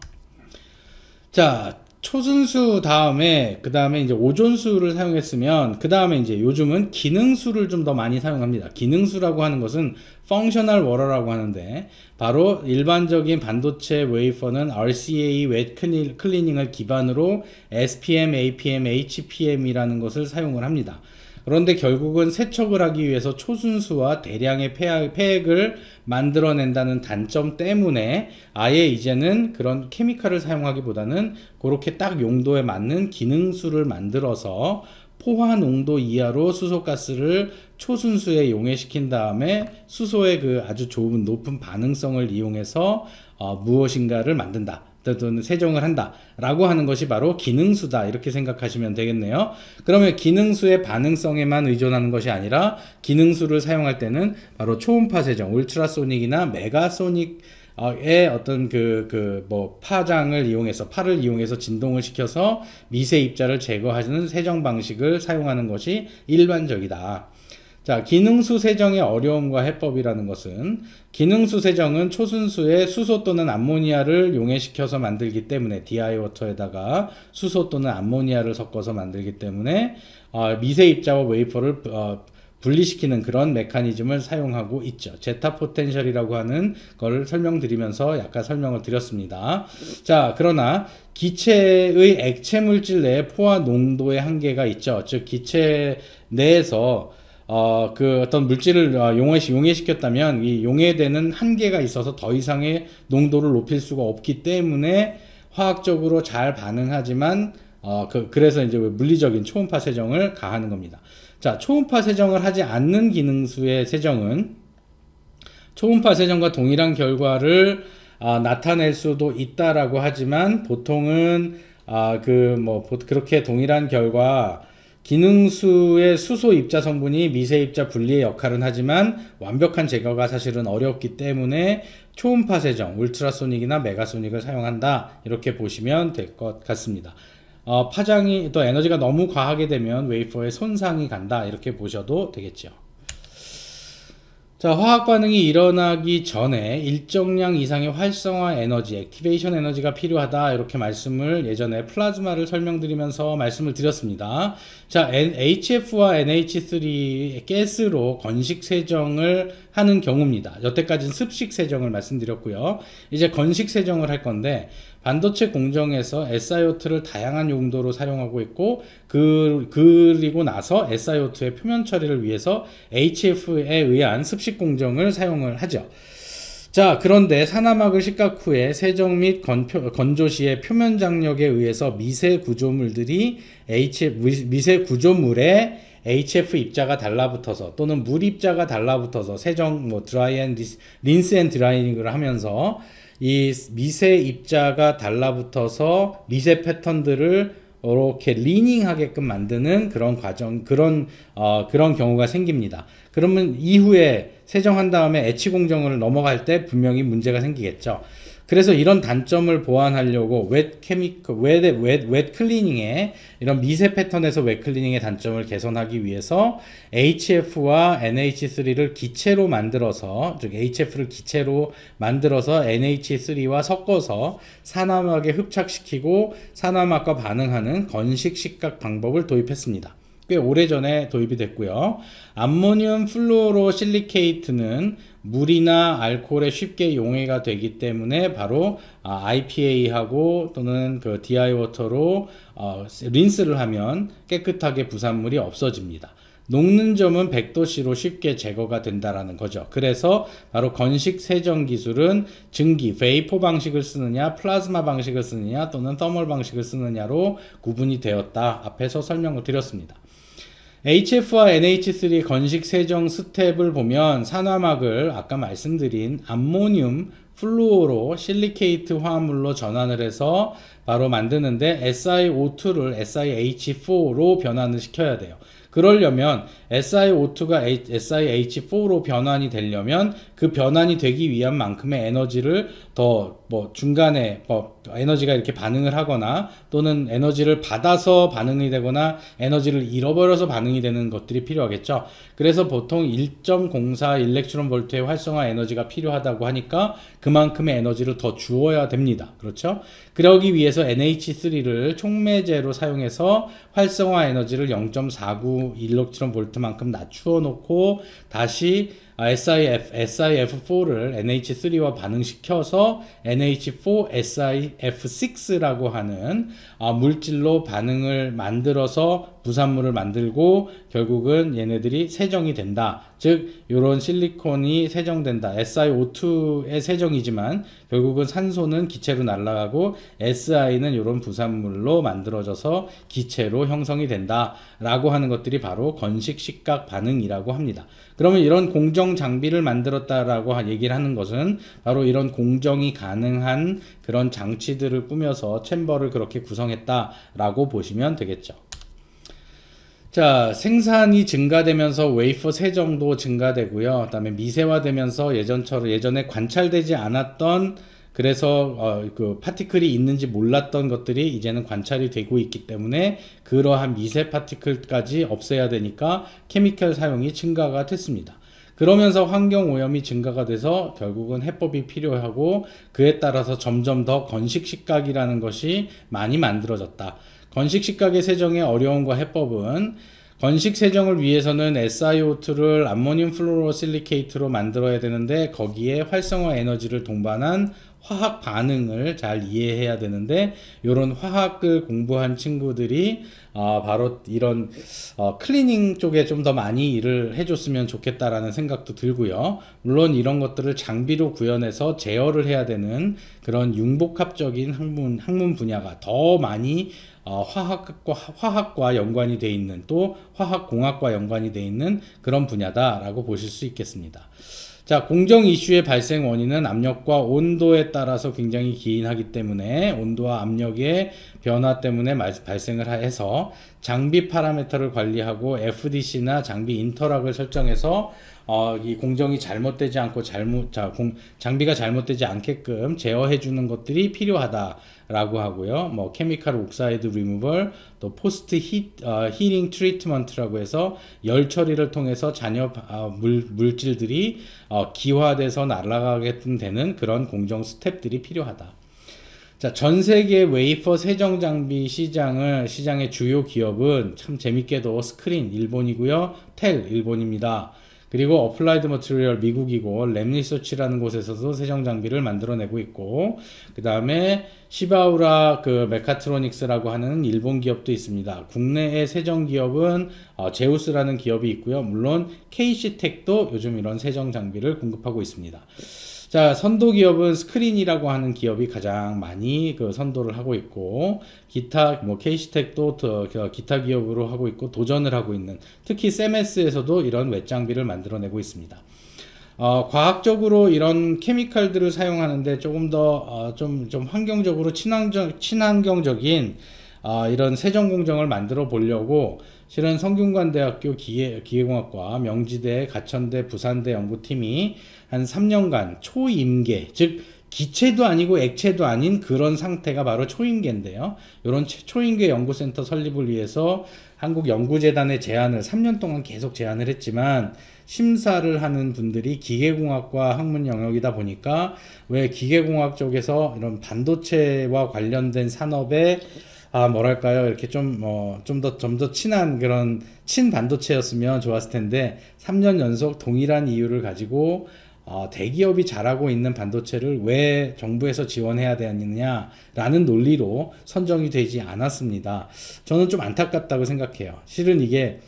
자, 초순수 다음에 그 다음에 이제 오존수를 사용했으면 그 다음에 이제 요즘은 기능수를 좀 더 많이 사용합니다. 기능수라고 하는 것은 펑셔널 워러라고 하는데 바로 일반적인 반도체 웨이퍼는 RCA 웻 클리닝을 기반으로 SPM, APM, HPM이라는 것을 사용을 합니다. 그런데 결국은 세척을 하기 위해서 초순수와 대량의 폐액을 만들어낸다는 단점 때문에 아예 이제는 그런 케미칼을 사용하기보다는 그렇게 딱 용도에 맞는 기능수를 만들어서 포화 농도 이하로 수소가스를 초순수에 용해시킨 다음에 수소의 그 아주 좋은 높은 반응성을 이용해서 무엇인가를 만든다. 또는 세정을 한다 라고 하는 것이 바로 기능수다 이렇게 생각하시면 되겠네요. 그러면 기능수의 반응성에만 의존하는 것이 아니라 기능수를 사용할 때는 바로 초음파 세정, 울트라소닉이나 메가소닉의 어떤 파장을 이용해서 팔을 이용해서 진동을 시켜서 미세 입자를 제거하는 세정 방식을 사용하는 것이 일반적이다. 자, 기능수 세정의 어려움과 해법이라는 것은 기능수 세정은 초순수에 수소 또는 암모니아를 용해시켜서 만들기 때문에 DI 워터에다가 수소 또는 암모니아를 섞어서 만들기 때문에 미세 입자와 웨이퍼를 분리시키는 그런 메커니즘을 사용하고 있죠. 제타 포텐셜이라고 하는 걸 설명드리면서 약간 설명을 드렸습니다. 자, 그러나 기체의 액체 물질 내에 포화 농도의 한계가 있죠. 즉 기체 내에서 어떤 물질을 용해시켰다면 이 용해되는 한계가 있어서 더 이상의 농도를 높일 수가 없기 때문에 화학적으로 잘 반응하지만 그래서 이제 물리적인 초음파 세정을 가하는 겁니다. 자, 초음파 세정을 하지 않는 기능수의 세정은 초음파 세정과 동일한 결과를 나타낼 수도 있다라고 하지만 보통은 그렇게 동일한 결과 기능수의 수소 입자 성분이 미세 입자 분리의 역할은 하지만 완벽한 제거가 사실은 어렵기 때문에 초음파 세정, 울트라소닉이나 메가소닉을 사용한다 이렇게 보시면 될 것 같습니다. 파장이 또 에너지가 너무 과하게 되면 웨이퍼에 손상이 간다 이렇게 보셔도 되겠죠. 자, 화학 반응이 일어나기 전에 일정량 이상의 활성화 에너지, 액티베이션 에너지가 필요하다 이렇게 말씀을 예전에 플라즈마를 설명드리면서 말씀을 드렸습니다. 자, HF와 NH3 가스로 건식 세정을 하는 경우입니다. 여태까지는 습식 세정을 말씀드렸고요. 이제 건식 세정을 할 건데 반도체 공정에서 SiO2를 다양한 용도로 사용하고 있고 그리고 나서 SiO2의 표면 처리를 위해서 HF에 의한 습식 공정을 사용을 하죠. 자, 그런데 산화막을 식각 후에 세정 및 건조 시에 표면 장력에 의해서 미세 구조물에 HF 입자가 달라붙어서 또는 물 입자가 달라붙어서 세정 린스 앤 드라이닝을 하면서 이 미세 입자가 달라붙어서 미세 패턴들을 이렇게 리닝하게끔 만드는 그런 과정, 그런 경우가 생깁니다. 그러면 이후에 세정한 다음에 에치 공정을 넘어갈 때 분명히 문제가 생기겠죠. 그래서 이런 단점을 보완하려고 웻 클리닝의 이런 미세 패턴에서 웻 클리닝의 단점을 개선하기 위해서 HF와 NH3를 기체로 만들어서, 즉 HF를 기체로 만들어서 NH3와 섞어서 산화막에 흡착시키고 산화막과 반응하는 건식 식각 방법을 도입했습니다. 꽤 오래전에 도입이 됐고요. 암모늄 플루오로실리케이트는 물이나 알코올에 쉽게 용해가 되기 때문에 바로 IPA하고 또는 그 DI 워터로 린스를 하면 깨끗하게 부산물이 없어집니다. 녹는 점은 100도씨로 쉽게 제거가 된다라는 거죠. 그래서 바로 건식 세정 기술은 증기, 베이포 방식을 쓰느냐, 플라즈마 방식을 쓰느냐, 또는 터멀 방식을 쓰느냐로 구분이 되었다. 앞에서 설명을 드렸습니다. HF와 NH3 건식 세정 스텝을 보면 산화막을 아까 말씀드린 암모늄 플루오로 실리케이트 화합물로 전환을 해서 바로 만드는데 SiO2를 SiH4로 변환을 시켜야 돼요. 그러려면 SiO2가 SiH4로 변환이 되려면 그 변환이 되기 위한 만큼의 에너지를 더 중간에 에너지가 이렇게 반응을 하거나 또는 에너지를 받아서 반응이 되거나 에너지를 잃어버려서 반응이 되는 것들이 필요하겠죠. 그래서 보통 1.04 일렉트론 볼트의 활성화 에너지가 필요하다고 하니까 그만큼의 에너지를 더 주어야 됩니다. 그렇죠? 그러기 위해서 NH3를 촉매제로 사용해서 활성화 에너지를 0.49 일렉트론 볼트만큼 낮추어 놓고 다시 SiF4를 NH3와 반응시켜서 NH4SiF6라고 하는 물질로 반응을 만들어서 부산물을 만들고 결국은 얘네들이 세정이 된다. 즉 이런 실리콘이 세정된다. SiO2의 세정이지만 결국은 산소는 기체로 날아가고 Si는 이런 부산물로 만들어져서 기체로 형성이 된다 라고 하는 것들이 바로 건식식각 반응이라고 합니다. 그러면 이런 공정 장비를 만들었다라고 얘기를 하는 것은 바로 이런 공정이 가능한 그런 장치들을 꾸며서 챔버를 그렇게 구성했다라고 보시면 되겠죠. 자, 생산이 증가되면서 웨이퍼 세정도 증가되고요. 그다음에 미세화되면서 예전에 관찰되지 않았던 그래서 그 파티클이 있는지 몰랐던 것들이 이제는 관찰이 되고 있기 때문에 그러한 미세 파티클까지 없애야 되니까 케미컬 사용이 증가가 됐습니다. 그러면서 환경 오염이 증가가 돼서 결국은 해법이 필요하고 그에 따라서 점점 더 건식 식각이라는 것이 많이 만들어졌다. 건식 식각의 세정의 어려움과 해법은 건식 세정을 위해서는 SiO2를 암모늄 플루로실리케이트로 만들어야 되는데 거기에 활성화 에너지를 동반한 화학 반응을 잘 이해해야 되는데 이런 화학을 공부한 친구들이 바로 이런 클리닝 쪽에 좀 더 많이 일을 해줬으면 좋겠다라는 생각도 들고요. 물론 이런 것들을 장비로 구현해서 제어를 해야 되는 그런 융복합적인 학문 분야가 더 많이 화학과 연관이 돼 있는 또 화학공학과 연관이 돼 있는 그런 분야다라고 보실 수 있겠습니다. 자, 공정 이슈의 발생 원인은 압력과 온도에 따라서 굉장히 기인하기 때문에 온도와 압력의 변화 때문에 발생을 해서 장비 파라미터를 관리하고 FDC나 장비 인터락을 설정해서 이 공정이 잘못되지 않고 장비가 잘못되지 않게끔 제어해 주는 것들이 필요하다라고 하고요. 뭐 케미컬 옥사이드 리무벌, 또 포스트 히팅 트리트먼트라고 해서 열 처리를 통해서 잔여 물질들이 기화돼서 날아가게끔 되는 그런 공정 스텝들이 필요하다. 자, 전 세계 웨이퍼 세정 장비 시장의 주요 기업은 참 재밌게도 스크린 일본이고요. 텔 일본입니다. 그리고 어플라이드 머티리얼 미국이고 램리서치라는 곳에서도 세정 장비를 만들어내고 있고 그 다음에 시바우라 메카트로닉스라고 하는 일본 기업도 있습니다. 국내의 세정 기업은 제우스라는 기업이 있고요. 물론 KC텍도 요즘 이런 세정 장비를 공급하고 있습니다. 자, 선도 기업은 스크린이라고 하는 기업이 가장 많이 선도를 하고 있고 기타 KC텍도 기타 기업으로 하고 있고 도전을 하고 있는 특히 세메스에서도 이런 웹장비를 만들어내고 있습니다. 과학적으로 이런 케미칼들을 사용하는데 조금 더 좀 환경적으로 친환경적인 이런 세정 공정을 만들어 보려고 실은 성균관대학교 기계공학과 명지대, 가천대, 부산대 연구팀이 한 3년간 초임계, 즉 기체도 아니고 액체도 아닌 그런 상태가 바로 초임계인데요. 이런 초임계 연구센터 설립을 위해서 한국연구재단의 제안을 3년 동안 계속 제안을 했지만 심사를 하는 분들이 기계공학과 학문 영역이다 보니까 왜 기계공학 쪽에서 이런 반도체와 관련된 산업에 뭐랄까요, 이렇게 좀 더 친한 그런 친반도체였으면 좋았을 텐데 3년 연속 동일한 이유를 가지고 대기업이 잘하고 있는 반도체를 왜 정부에서 지원해야 되느냐라는 논리로 선정이 되지 않았습니다. 저는 좀 안타깝다고 생각해요. 실은 이게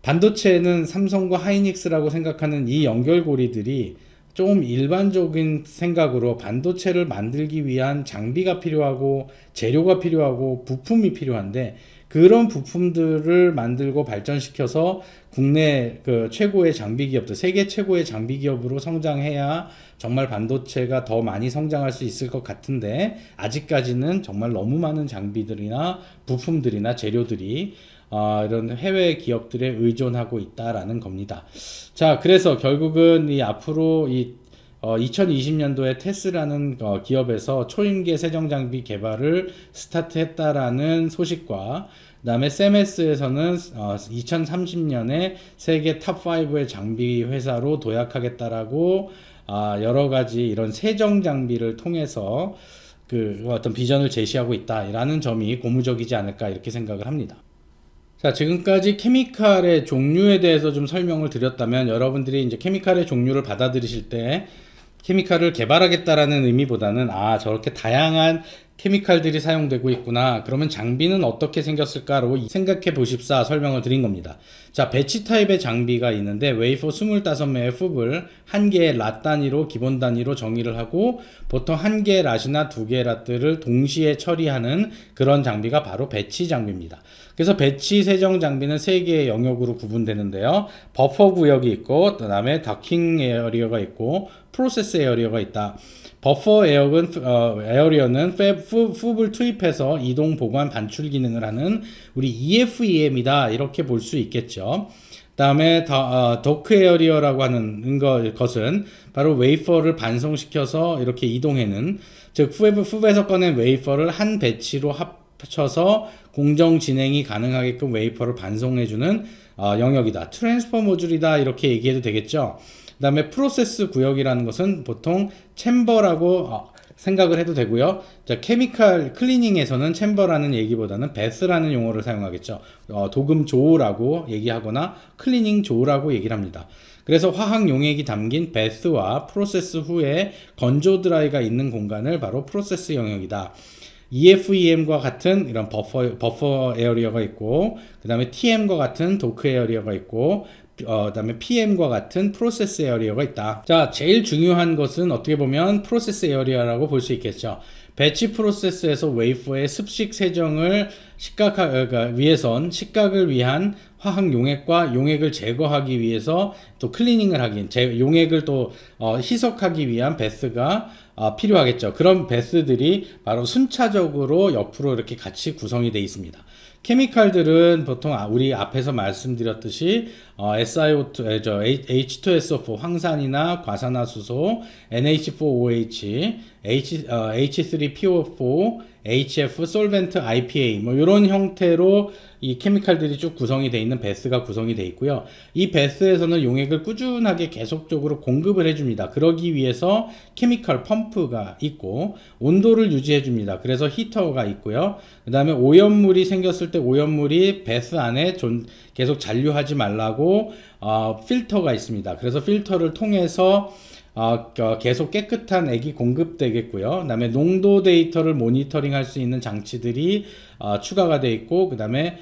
반도체는 삼성과 하이닉스라고 생각하는 이 연결고리들이 좀 일반적인 생각으로 반도체를 만들기 위한 장비가 필요하고 재료가 필요하고 부품이 필요한데 그런 부품들을 만들고 발전시켜서 국내 그 최고의 장비 기업들, 세계 최고의 장비 기업으로 성장해야 정말 반도체가 더 많이 성장할 수 있을 것 같은데, 아직까지는 정말 너무 많은 장비들이나 부품들이나 재료들이 이런 해외 기업들에 의존하고 있다라는 겁니다. 자, 그래서 결국은 이 앞으로 2020년도에 테스라는 기업에서 초임계 세정장비 개발을 스타트했다라는 소식과, 그 다음에 세메스에서는 2030년에 세계 탑5의 장비 회사로 도약하겠다라고 여러가지 이런 세정장비를 통해서 그 어떤 비전을 제시하고 있다라는 점이 고무적이지 않을까 이렇게 생각을 합니다. 자, 지금까지 케미칼의 종류에 대해서 좀 설명을 드렸다면, 여러분들이 이제 케미칼의 종류를 받아들이실 때 케미칼을 개발하겠다라는 의미보다는 저렇게 다양한 케미칼들이 사용되고 있구나, 그러면 장비는 어떻게 생겼을까로 생각해 보십사 설명을 드린 겁니다. 자, 배치 타입의 장비가 있는데 웨이퍼 25매의 풉을 한 개의 랏 단위로 기본 단위로 정의를 하고, 보통 한 개의 랏이나 두 개의 랏들을 동시에 처리하는 그런 장비가 바로 배치 장비입니다. 그래서 배치 세정 장비는 세 개의 영역으로 구분되는데요. 버퍼 구역이 있고, 그 다음에 더킹 에어리어가 있고, 프로세스 에어리어가 있다. 버퍼 에어리어는 풉을 투입해서 이동, 보관, 반출 기능을 하는 우리 EFEM이다, 이렇게 볼 수 있겠죠. 그 다음에 도크 에어리어라고 하는 것은 바로 웨이퍼를 반송시켜서 이렇게 이동하는, 즉 풉에서 꺼낸 웨이퍼를 한 배치로 합쳐서 공정 진행이 가능하게끔 웨이퍼를 반송해주는 영역이다. 트랜스퍼 모듈이다, 이렇게 얘기해도 되겠죠. 그 다음에 프로세스 구역이라는 것은 보통 챔버라고 생각을 해도 되고요. 자, 케미칼 클리닝에서는 챔버라는 얘기보다는 베스라는 용어를 사용하겠죠. 도금 조우라고 얘기하거나 클리닝 조우라고 얘기를 합니다. 그래서 화학 용액이 담긴 베스와 프로세스 후에 건조 드라이가 있는 공간을 바로 프로세스 영역이다. EFEM과 같은 이런 버퍼 에어리어가 있고, 그 다음에 TM과 같은 도크 에어리어가 있고, 그 다음에 PM과 같은 프로세스 에어리어가 있다. 자, 제일 중요한 것은 어떻게 보면 프로세스 에어리어라고 볼 수 있겠죠. 배치 프로세스에서 웨이퍼의 습식 세정을 위해선 식각을 위한 화학 용액과 용액을 제거하기 위해서 또 클리닝을 하기, 용액을 또 희석하기 위한 베스가 필요하겠죠. 그런 베스들이 바로 순차적으로 옆으로 이렇게 같이 구성이 되어 있습니다. 케미칼들은 보통 우리 앞에서 말씀드렸듯이 SiO2, H2SO4 황산이나 과산화수소, NH4OH, H3PO4, HF, 솔벤트, IPA 뭐 이런 형태로 이 케미칼들이 쭉 구성이 되어 있는 베스가 구성이 되어 있고요. 이 베스에서는 용액을 꾸준하게 계속적으로 공급을 해줍니다. 그러기 위해서 케미칼 펌프가 있고 온도를 유지해 줍니다. 그래서 히터가 있고요. 그 다음에 오염물이 생겼을 때 오염물이 베스 안에 계속 잔류하지 말라고 필터가 있습니다. 그래서 필터를 통해서 계속 깨끗한 액이 공급되겠고요. 그 다음에 농도 데이터를 모니터링 할 수 있는 장치들이 추가가 되어 있고, 그 다음에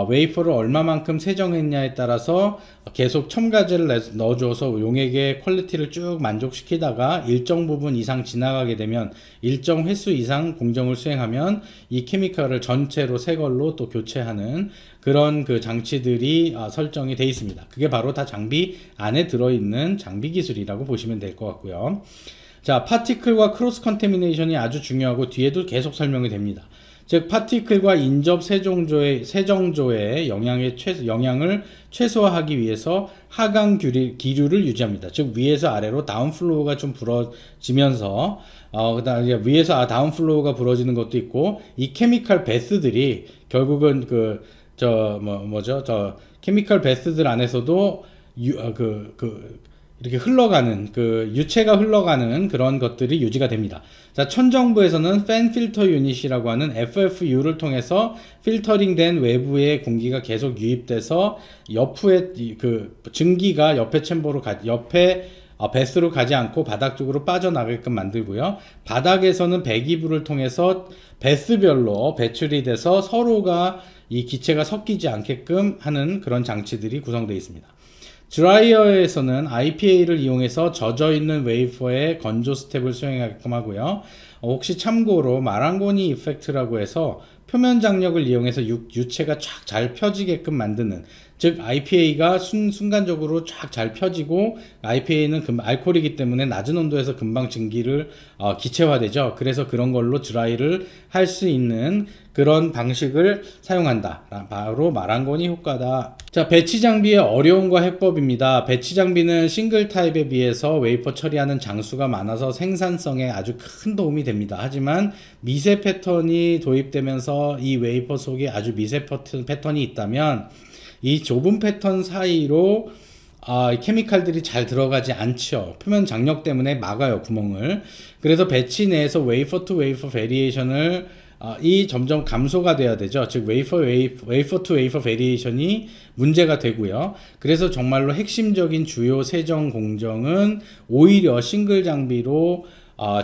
웨이퍼를 얼마만큼 세정했냐에 따라서 계속 첨가제를 넣어줘서 용액의 퀄리티를 쭉 만족시키다가 일정 부분 이상 지나가게 되면, 일정 횟수 이상 공정을 수행하면 이 케미칼을 전체로 새 걸로 또 교체하는 그런 그 장치들이 설정이 되어 있습니다. 그게 바로 다 장비 안에 들어있는 장비 기술이라고 보시면 될 것 같고요. 자, 파티클과 크로스 컨테미네이션이 아주 중요하고 뒤에도 계속 설명이 됩니다. 즉 파티클과 인접 세정조의 영향을 최소화하기 위해서 하강 기류를 유지합니다. 즉 위에서 아래로 다운플로우가 좀 불어지면서 그다음에 위에서 다운플로우가 불어지는 것도 있고, 이 케미칼 베스들이 결국은 케미칼 베스들 안에서도 이렇게 흘러가는 유체가 흘러가는 그런 것들이 유지가 됩니다. 자, 천정부에서는 팬 필터 유닛이라고 하는 FFU를 통해서 필터링된 외부의 공기가 계속 유입돼서 옆에 증기가 옆에 챔버로 옆에 베스로 가지 않고 바닥 쪽으로 빠져나가게끔 만들고요. 바닥에서는 배기부를 통해서 베스별로 배출이 돼서 서로가 이 기체가 섞이지 않게끔 하는 그런 장치들이 구성되어 있습니다. 드라이어에서는 IPA를 이용해서 젖어있는 웨이퍼의 건조 스텝을 수행하게끔 하고요. 혹시 참고로 마랑고니 이펙트라고 해서 표면 장력을 이용해서 유체가 쫙 잘 펴지게끔 만드는, 즉 IPA가 순간적으로 쫙 잘 펴지고, IPA는 알코올이기 때문에 낮은 온도에서 금방 증기를 기체화되죠. 그래서 그런 걸로 드라이를 할 수 있는 그런 방식을 사용한다. 바로 마랑곤이 효과다. 자, 배치 장비의 어려움과 해법입니다. 배치 장비는 싱글 타입에 비해서 웨이퍼 처리하는 장수가 많아서 생산성에 아주 큰 도움이 됩니다. 하지만 미세 패턴이 도입되면서 이 웨이퍼 속에 아주 미세 패턴이 있다면 이 좁은 패턴 사이로 케미칼들이 잘 들어가지 않죠. 표면 장력 때문에 막아요, 구멍을. 그래서 배치 내에서 웨이퍼 투 웨이퍼 베리에이션을 이 점점 감소가 돼야 되죠. 즉 웨이퍼 투 웨이퍼 베리에이션이 문제가 되고요. 그래서 정말로 핵심적인 주요 세정 공정은 오히려 싱글 장비로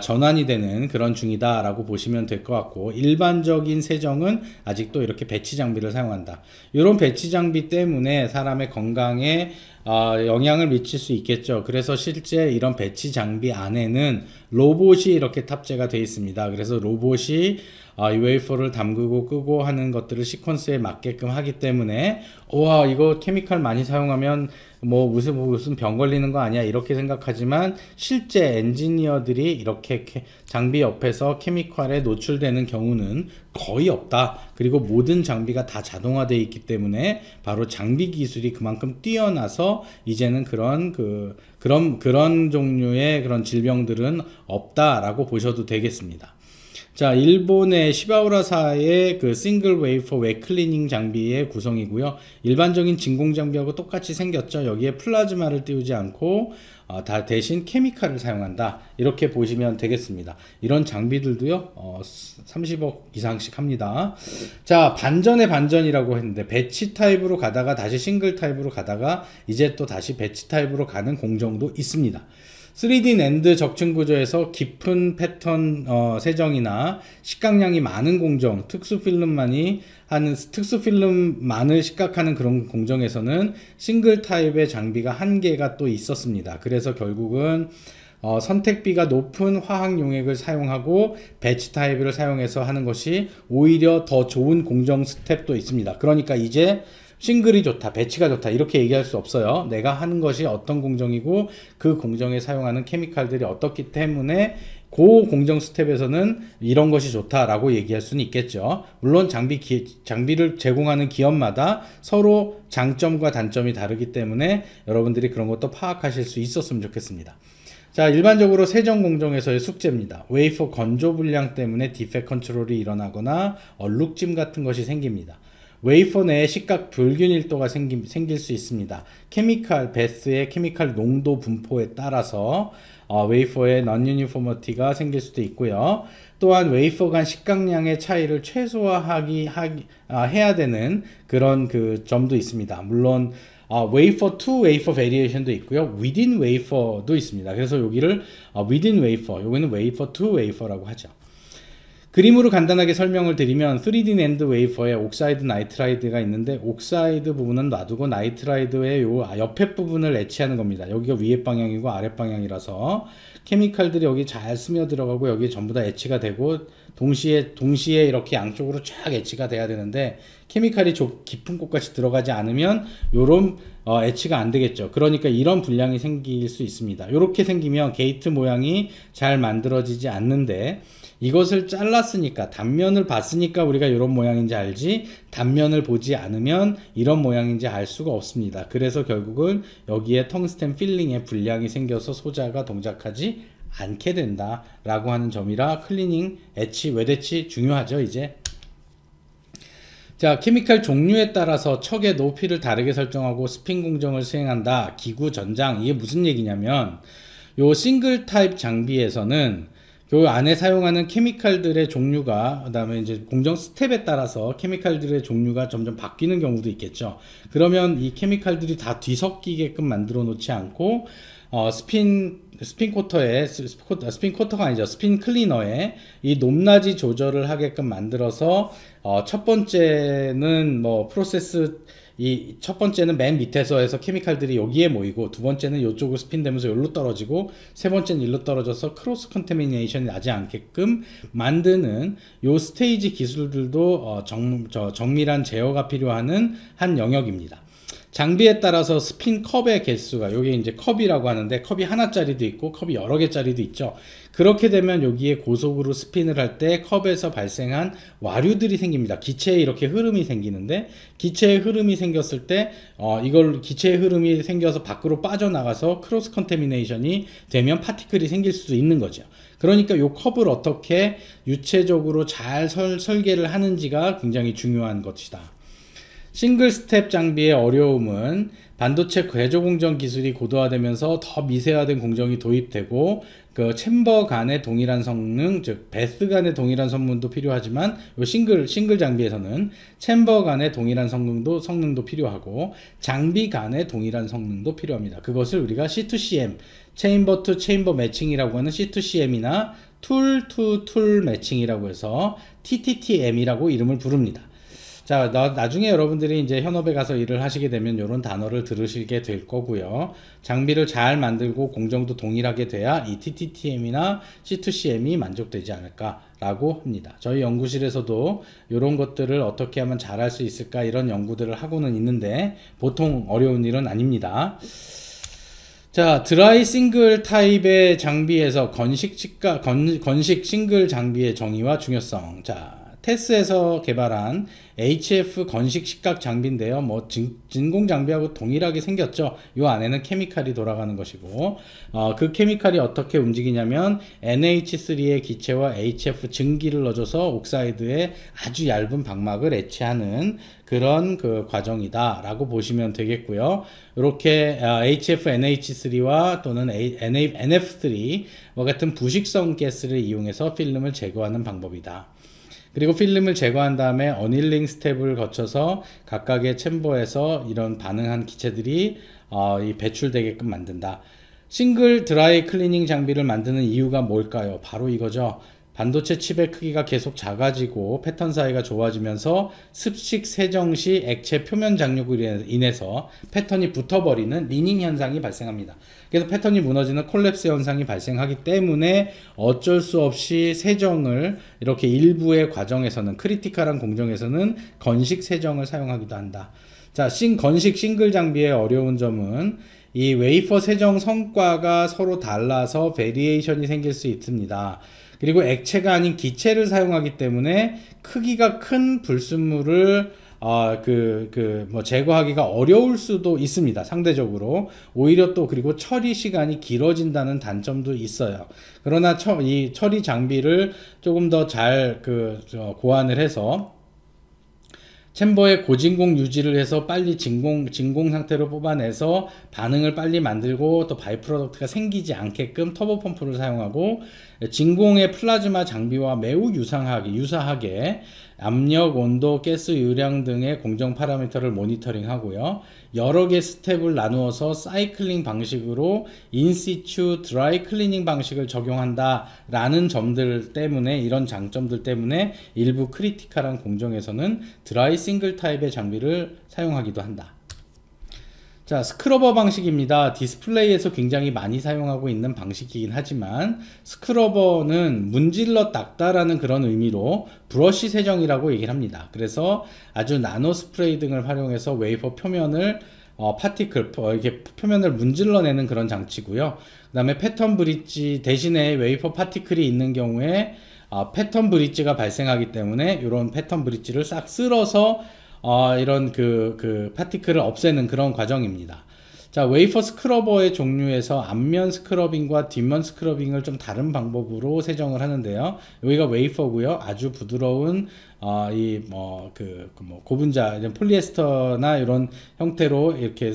전환이 되는 그런 중이다 라고 보시면 될 것 같고, 일반적인 세정은 아직도 이렇게 배치 장비를 사용한다. 이런 배치 장비 때문에 사람의 건강에 영향을 미칠 수 있겠죠. 그래서 실제 이런 배치 장비 안에는 로봇이 이렇게 탑재가 되어 있습니다. 그래서 로봇이 이 웨이퍼를 담그고 끄고 하는 것들을 시퀀스에 맞게끔 하기 때문에 와, 이거 케미칼 많이 사용하면 뭐 무슨 병 걸리는 거 아니야 이렇게 생각하지만, 실제 엔지니어들이 이렇게 장비 옆에서 케미칼에 노출되는 경우는 거의 없다. 그리고 모든 장비가 다 자동화되어 있기 때문에 바로 장비 기술이 그만큼 뛰어나서 이제는 그런 종류의 그런 질병들은 없다라고 보셔도 되겠습니다. 자, 일본의 시바우라사의 그 싱글 웨이퍼 웹 클리닝 장비의 구성이고요. 일반적인 진공 장비하고 똑같이 생겼죠. 여기에 플라즈마를 띄우지 않고 다 대신 케미칼을 사용한다. 이렇게 보시면 되겠습니다. 이런 장비들도요, 30억 이상씩 합니다. 자, 반전의 반전이라고 했는데, 배치 타입으로 가다가 다시 싱글 타입으로 가다가 이제 또 다시 배치 타입으로 가는 공정도 있습니다. 3D 낸드 적층 구조에서 깊은 패턴 세정이나 식각량이 많은 공정, 특수 필름만을 식각하는 그런 공정에서는 싱글 타입의 장비가 한계가 또 있었습니다. 그래서 결국은 선택비가 높은 화학 용액을 사용하고 배치 타입을 사용해서 하는 것이 오히려 더 좋은 공정 스텝도 있습니다. 그러니까 이제 싱글이 좋다, 배치가 좋다 이렇게 얘기할 수 없어요. 내가 하는 것이 어떤 공정이고 그 공정에 사용하는 케미칼들이 어떻기 때문에 그 공정 스텝에서는 이런 것이 좋다라고 얘기할 수는 있겠죠. 물론 장비를 제공하는 기업마다 서로 장점과 단점이 다르기 때문에 여러분들이 그런 것도 파악하실 수 있었으면 좋겠습니다. 자, 일반적으로 세정 공정에서의 숙제입니다. 웨이퍼 건조 불량 때문에 디펙트 컨트롤이 일어나거나 얼룩짐 같은 것이 생깁니다. 웨이퍼 내에 식각 불균일도가 생길 수 있습니다. 베스의 케미칼 농도 분포에 따라서 웨이퍼의 non-uniformity가 생길 수도 있고요. 또한 웨이퍼 간 식각량의 차이를 해야 되는 그런 그 점도 있습니다. 물론 웨이퍼 투 웨이퍼 베리에이션도 있고요. within 웨이퍼도 있습니다. 그래서 여기를 within 웨이퍼, 여기는 웨이퍼 투 웨이퍼라고 하죠. 그림으로 간단하게 설명을 드리면 3D 낸드 웨이퍼에 옥사이드 나이트라이드가 있는데, 옥사이드 부분은 놔두고 나이트라이드의 요 옆에 부분을 애치하는 겁니다. 여기가 위에 방향이고 아래 방향이라서 케미칼들이 여기 잘 스며들어가고 여기 전부 다 애치가 되고 동시에 이렇게 양쪽으로 쫙 애치가 돼야 되는데, 케미칼이 깊은 곳까지 들어가지 않으면 요런 애치가 안 되겠죠. 그러니까 이런 불량이 생길 수 있습니다. 이렇게 생기면 게이트 모양이 잘 만들어지지 않는데, 이것을 잘랐으니까, 단면을 봤으니까 우리가 이런 모양인지 알지, 단면을 보지 않으면 이런 모양인지 알 수가 없습니다. 그래서 결국은 여기에 텅스텐 필링에 불량이 생겨서 소자가 동작하지 않게 된다 라고 하는 점이라 클리닝, 외대치 중요하죠. 이제 자, 케미칼 종류에 따라서 척의 높이를 다르게 설정하고 스핀 공정을 수행한다. 기구 전장, 이게 무슨 얘기냐면, 요 싱글 타입 장비에서는 그 안에 사용하는 케미칼들의 종류가, 그 다음에 이제 공정 스텝에 따라서 케미칼들의 종류가 점점 바뀌는 경우도 있겠죠. 그러면 이 케미칼들이 다 뒤섞이게끔 만들어 놓지 않고 스핀 코터가 아니죠. 스핀 클리너에 이 높낮이 조절을 하게끔 만들어서 첫 번째는 뭐 프로세스 이 첫 번째는 맨 밑에서 해서 케미칼들이 여기에 모이고, 두 번째는 이쪽으로 스핀되면서 여기로 떨어지고, 세 번째는 일로 떨어져서 크로스 컨테미네이션이 나지 않게끔 만드는 요 스테이지 기술들도 정밀한 제어가 필요한 한 영역입니다. 장비에 따라서 스핀 컵의 개수가, 요게 이제 컵이라고 하는데, 컵이 하나짜리도 있고 컵이 여러 개짜리도 있죠. 그렇게 되면 여기에 고속으로 스핀을 할 때 컵에서 발생한 와류들이 생깁니다. 기체에 이렇게 흐름이 생기는데, 기체에 흐름이 생겼을 때 이걸 기체의 흐름이 생겨서 밖으로 빠져나가서 크로스 컨테미네이션이 되면 파티클이 생길 수도 있는 거죠. 그러니까 요 컵을 어떻게 유체적으로 잘 설계를 하는지가 굉장히 중요한 것이다. 싱글 스텝 장비의 어려움은 반도체 궤조 공정 기술이 고도화되면서 더 미세화된 공정이 도입되고, 그 챔버 간의 동일한 성능, 즉 베스 간의 동일한 성능도 필요하지만, 요 싱글 장비에서는 챔버 간의 동일한 성능도 필요하고, 장비 간의 동일한 성능도 필요합니다. 그것을 우리가 C2CM, 체인버 투 체인버 매칭이라고 하는 C2CM이나 툴 투 툴 매칭이라고 해서 TTTM이라고 이름을 부릅니다. 자, 나중에 여러분들이 이제 현업에 가서 일을 하시게 되면 이런 단어를 들으시게 될 거고요. 장비를 잘 만들고 공정도 동일하게 돼야 이 TTTM이나 C2CM이 만족되지 않을까라고 합니다. 저희 연구실에서도 이런 것들을 어떻게 하면 잘할 수 있을까, 이런 연구들을 하고는 있는데 보통 어려운 일은 아닙니다. 자, 드라이 싱글 타입의 장비에서 건식 싱글 장비의 정의와 중요성. 자, 테스에서 개발한 HF 건식 식각 장비인데요. 뭐 진공 장비하고 동일하게 생겼죠. 이 안에는 케미칼이 돌아가는 것이고, 그 케미칼이 어떻게 움직이냐면 NH3의 기체와 HF 증기를 넣어줘서 옥사이드에 아주 얇은 방막을 애치하는 그런 그 과정이다 라고 보시면 되겠고요. 이렇게 HF NH3와 또는 NF3와 같은 부식성 가스를 이용해서 필름을 제거하는 방법이다. 그리고 필름을 제거한 다음에 어닐링 스텝을 거쳐서 각각의 챔버에서 이런 반응한 기체들이 배출되게끔 만든다. 싱글 드라이 클리닝 장비를 만드는 이유가 뭘까요? 바로 이거죠. 반도체 칩의 크기가 계속 작아지고 패턴 사이가 좋아지면서 습식 세정 시 액체 표면 장력으로 인해서 패턴이 붙어버리는 리닝 현상이 발생합니다. 그래서 패턴이 무너지는 콜랩스 현상이 발생하기 때문에 어쩔 수 없이 세정을 이렇게 일부의 과정에서는, 크리티컬한 공정에서는 건식 세정을 사용하기도 한다. 자, 건식 싱글 장비의 어려운 점은 이 웨이퍼 세정 성과가 서로 달라서 베리에이션이 생길 수 있습니다. 그리고 액체가 아닌 기체를 사용하기 때문에 크기가 큰 불순물을 제거하기가 어려울 수도 있습니다. 상대적으로. 오히려 또 그리고 처리 시간이 길어진다는 단점도 있어요. 그러나 이 처리 장비를 조금 더 잘 고안을 해서 챔버의 고진공 유지를 해서 빨리 진공 상태로 뽑아내서 반응을 빨리 만들고 또 바이 프로덕트가 생기지 않게끔 터보 펌프를 사용하고, 진공의 플라즈마 장비와 매우 유사하게 압력, 온도, 가스 유량 등의 공정 파라미터를 모니터링 하고요. 여러 개 스텝을 나누어서 사이클링 방식으로 인시추 드라이 클리닝 방식을 적용한다 라는 점들 때문에, 이런 장점들 때문에 일부 크리티컬한 공정에서는 드라이 싱글 타입의 장비를 사용하기도 한다. 자, 스크러버 방식입니다. 디스플레이에서 굉장히 많이 사용하고 있는 방식이긴 하지만, 스크러버는 문질러 닦다라는 그런 의미로 브러쉬 세정이라고 얘기를 합니다. 그래서 아주 나노 스프레이 등을 활용해서 웨이퍼 표면을 이렇게 표면을 문질러내는 그런 장치고요. 그 다음에 패턴 브릿지 대신에 웨이퍼 파티클이 있는 경우에 패턴 브릿지가 발생하기 때문에 이런 패턴 브릿지를 싹 쓸어서 이런 파티클을 없애는 그런 과정입니다. 자, 웨이퍼 스크러버의 종류에서 앞면 스크러빙과 뒷면 스크러빙을 좀 다른 방법으로 세정을 하는데요. 여기가 웨이퍼고요. 아주 부드러운 고분자 폴리에스터나 이런 형태로 이렇게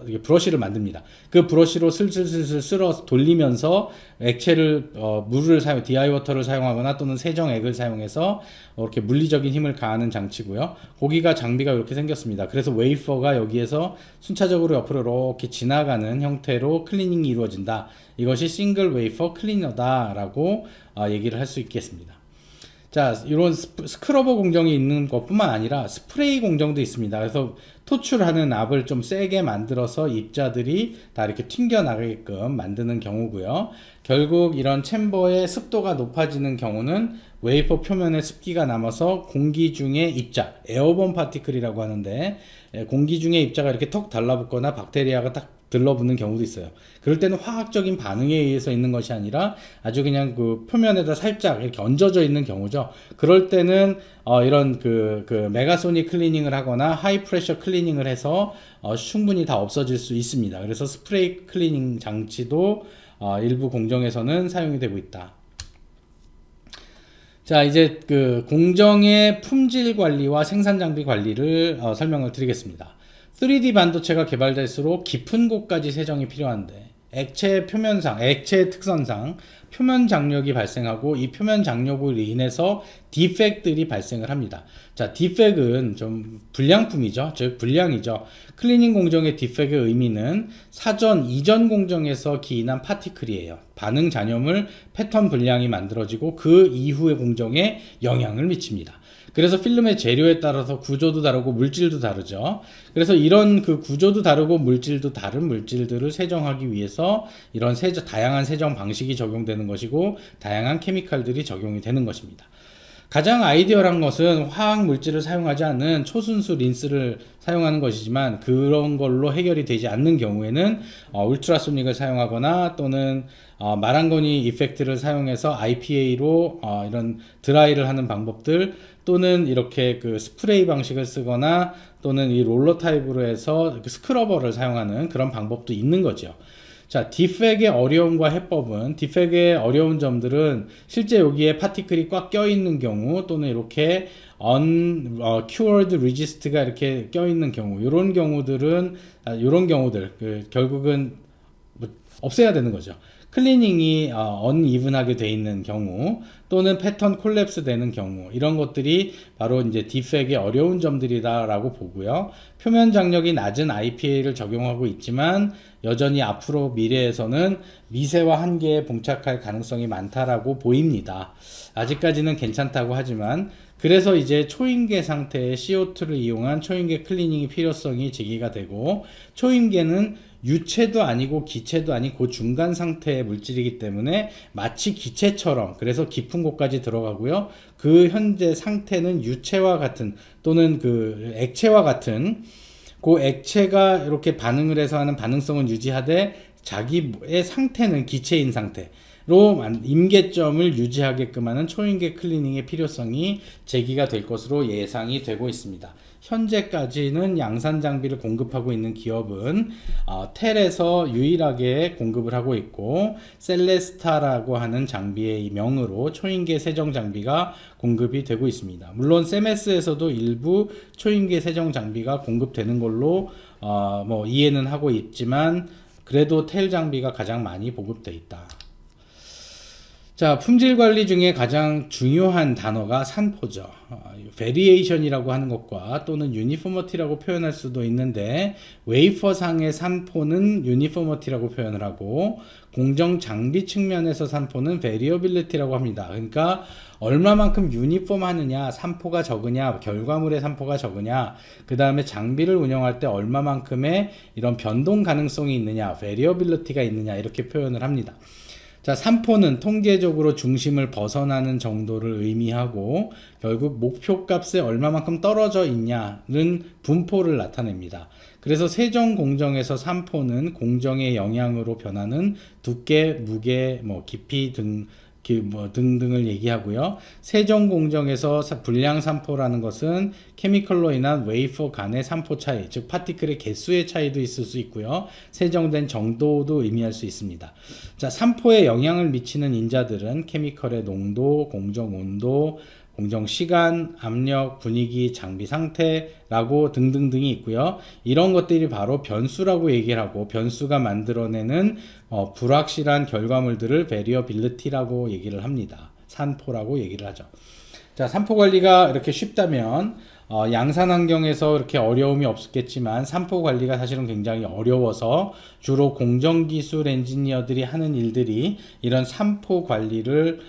이게 브러쉬를 만듭니다. 그 브러쉬로 슬슬슬 쓸어 돌리면서 액체를 물을 디아이워터를 사용하거나 또는 세정액을 사용해서 이렇게 물리적인 힘을 가하는 장치고요. 거기가 장비가 이렇게 생겼습니다. 그래서 웨이퍼가 여기에서 순차적으로 옆으로 이렇게 지나가는 형태로 클리닝이 이루어진다. 이것이 싱글 웨이퍼 클리너다 라고 얘기를 할 수 있겠습니다. 자, 이런 스크러버 공정이 있는 것뿐만 아니라 스프레이 공정도 있습니다. 그래서 토출하는 압을 좀 세게 만들어서 입자들이 다 이렇게 튕겨나가게끔 만드는 경우고요. 결국 이런 챔버의 습도가 높아지는 경우는 웨이퍼 표면에 습기가 남아서 공기 중의 입자, 에어본 파티클이라고 하는데, 공기 중에 입자가 이렇게 턱 달라붙거나 박테리아가 딱 들러붙는 경우도 있어요. 그럴 때는 화학적인 반응에 의해서 있는 것이 아니라 아주 그냥 그 표면에다 살짝 이렇게 얹어져 있는 경우죠. 그럴 때는 이런 그 메가소닉 클리닝을 하거나 하이 프레셔 클리닝을 해서 충분히 다 없어질 수 있습니다. 그래서 스프레이 클리닝 장치도 일부 공정에서는 사용이 되고 있다. 자, 이제 그 공정의 품질 관리와 생산 장비 관리를 설명을 드리겠습니다. 3D 반도체가 개발될수록 깊은 곳까지 세정이 필요한데, 액체 표면상, 액체의 특성상 표면 장력이 발생하고 이 표면 장력으로 인해서 디펙들이 발생을 합니다. 자, 디펙은 좀 불량품이죠. 즉 불량이죠. 클리닝 공정의 디펙의 의미는 사전 이전 공정에서 기인한 파티클이에요. 반응 잔여물 패턴 불량이 만들어지고 그 이후의 공정에 영향을 미칩니다. 그래서 필름의 재료에 따라서 구조도 다르고 물질도 다르죠. 그래서 이런 그 구조도 다르고 물질도 다른 물질들을 세정하기 위해서 이런 다양한 세정 방식이 적용되는 것이고 다양한 케미칼들이 적용이 되는 것입니다. 가장 아이디어한 것은 화학 물질을 사용하지 않는 초순수 린스를 사용하는 것이지만 그런 걸로 해결이 되지 않는 경우에는 울트라소닉을 사용하거나 또는 마랑거니 이펙트를 사용해서 IPA로 이런 드라이를 하는 방법들, 또는 이렇게 그 스프레이 방식을 쓰거나 또는 이 롤러 타입으로 해서 스크러버를 사용하는 그런 방법도 있는 거죠. 자, 디펙의 어려움과 해법은, 디펙의 어려운 점들은 실제 여기에 파티클이 꽉 껴있는 경우, 또는 이렇게 cured resist가 이렇게 껴있는 경우, 이런 경우들은 이런 경우들 결국은 없애야 되는 거죠. 클리닝이 언이븐하게 돼 있는 경우, 또는 패턴 콜랩스 되는 경우, 이런 것들이 바로 이제 디펙의 어려운 점들이다라고 보고요. 표면 장력이 낮은 IPA를 적용하고 있지만 여전히 앞으로 미래에서는 미세와 한계에 봉착할 가능성이 많다라고 보입니다. 아직까지는 괜찮다고 하지만, 그래서 이제 초임계 상태의 CO2를 이용한 초임계 클리닝의 필요성이 제기가 되고, 초임계는 유체도 아니고 기체도 아닌 그 중간 상태의 물질이기 때문에 마치 기체처럼, 그래서 깊은 곳까지 들어가고요. 그 현재 상태는 유체와 같은 또는 그 액체와 같은, 그 액체가 이렇게 반응을 해서 하는 반응성은 유지하되 자기의 상태는 기체인 상태로 임계점을 유지하게끔 하는 초임계 클리닝의 필요성이 제기가 될 것으로 예상이 되고 있습니다. 현재까지는 양산 장비를 공급하고 있는 기업은 텔에서 유일하게 공급을 하고 있고, 셀레스타라고 하는 장비의 명으로 초임계 세정 장비가 공급이 되고 있습니다. 물론 세메스에서도 일부 초임계 세정 장비가 공급되는 걸로 뭐 이해는 하고 있지만, 그래도 텔 장비가 가장 많이 보급되어 있다. 자, 품질 관리 중에 가장 중요한 단어가 산포죠. 베리에이션이라고 하는 것과 또는 유니포머티라고 표현할 수도 있는데, 웨이퍼상의 산포는 유니포머티라고 표현을 하고, 공정 장비 측면에서 산포는 베리어빌리티라고 합니다. 그러니까 얼마만큼 유니폼 하느냐, 산포가 적으냐, 결과물의 산포가 적으냐, 그 다음에 장비를 운영할 때 얼마만큼의 이런 변동 가능성이 있느냐, 베리어빌리티가 있느냐, 이렇게 표현을 합니다. 자, 산포는 통계적으로 중심을 벗어나는 정도를 의미하고 결국 목표값에 얼마만큼 떨어져 있냐는 분포를 나타냅니다. 그래서 세정 공정에서 산포는 공정의 영향으로 변하는 두께, 무게, 깊이 등등을 얘기하고요. 세정 공정에서 불량 산포라는 것은 케미컬로 인한 웨이퍼 간의 산포 차이, 즉 파티클의 개수의 차이도 있을 수 있고요. 세정된 정도도 의미할 수 있습니다. 자, 산포에 영향을 미치는 인자들은 케미컬의 농도, 공정 온도, 공정 시간, 압력, 분위기, 장비 상태라고 등등등이 있고요. 이런 것들이 바로 변수라고 얘기를 하고, 변수가 만들어내는 불확실한 결과물들을 베리어빌리티라고 얘기를 합니다. 산포라고 얘기를 하죠. 자, 산포 관리가 이렇게 쉽다면 양산 환경에서 그렇게 어려움이 없었겠지만 산포 관리가 사실은 굉장히 어려워서 주로 공정기술 엔지니어들이 하는 일들이 이런 산포 관리를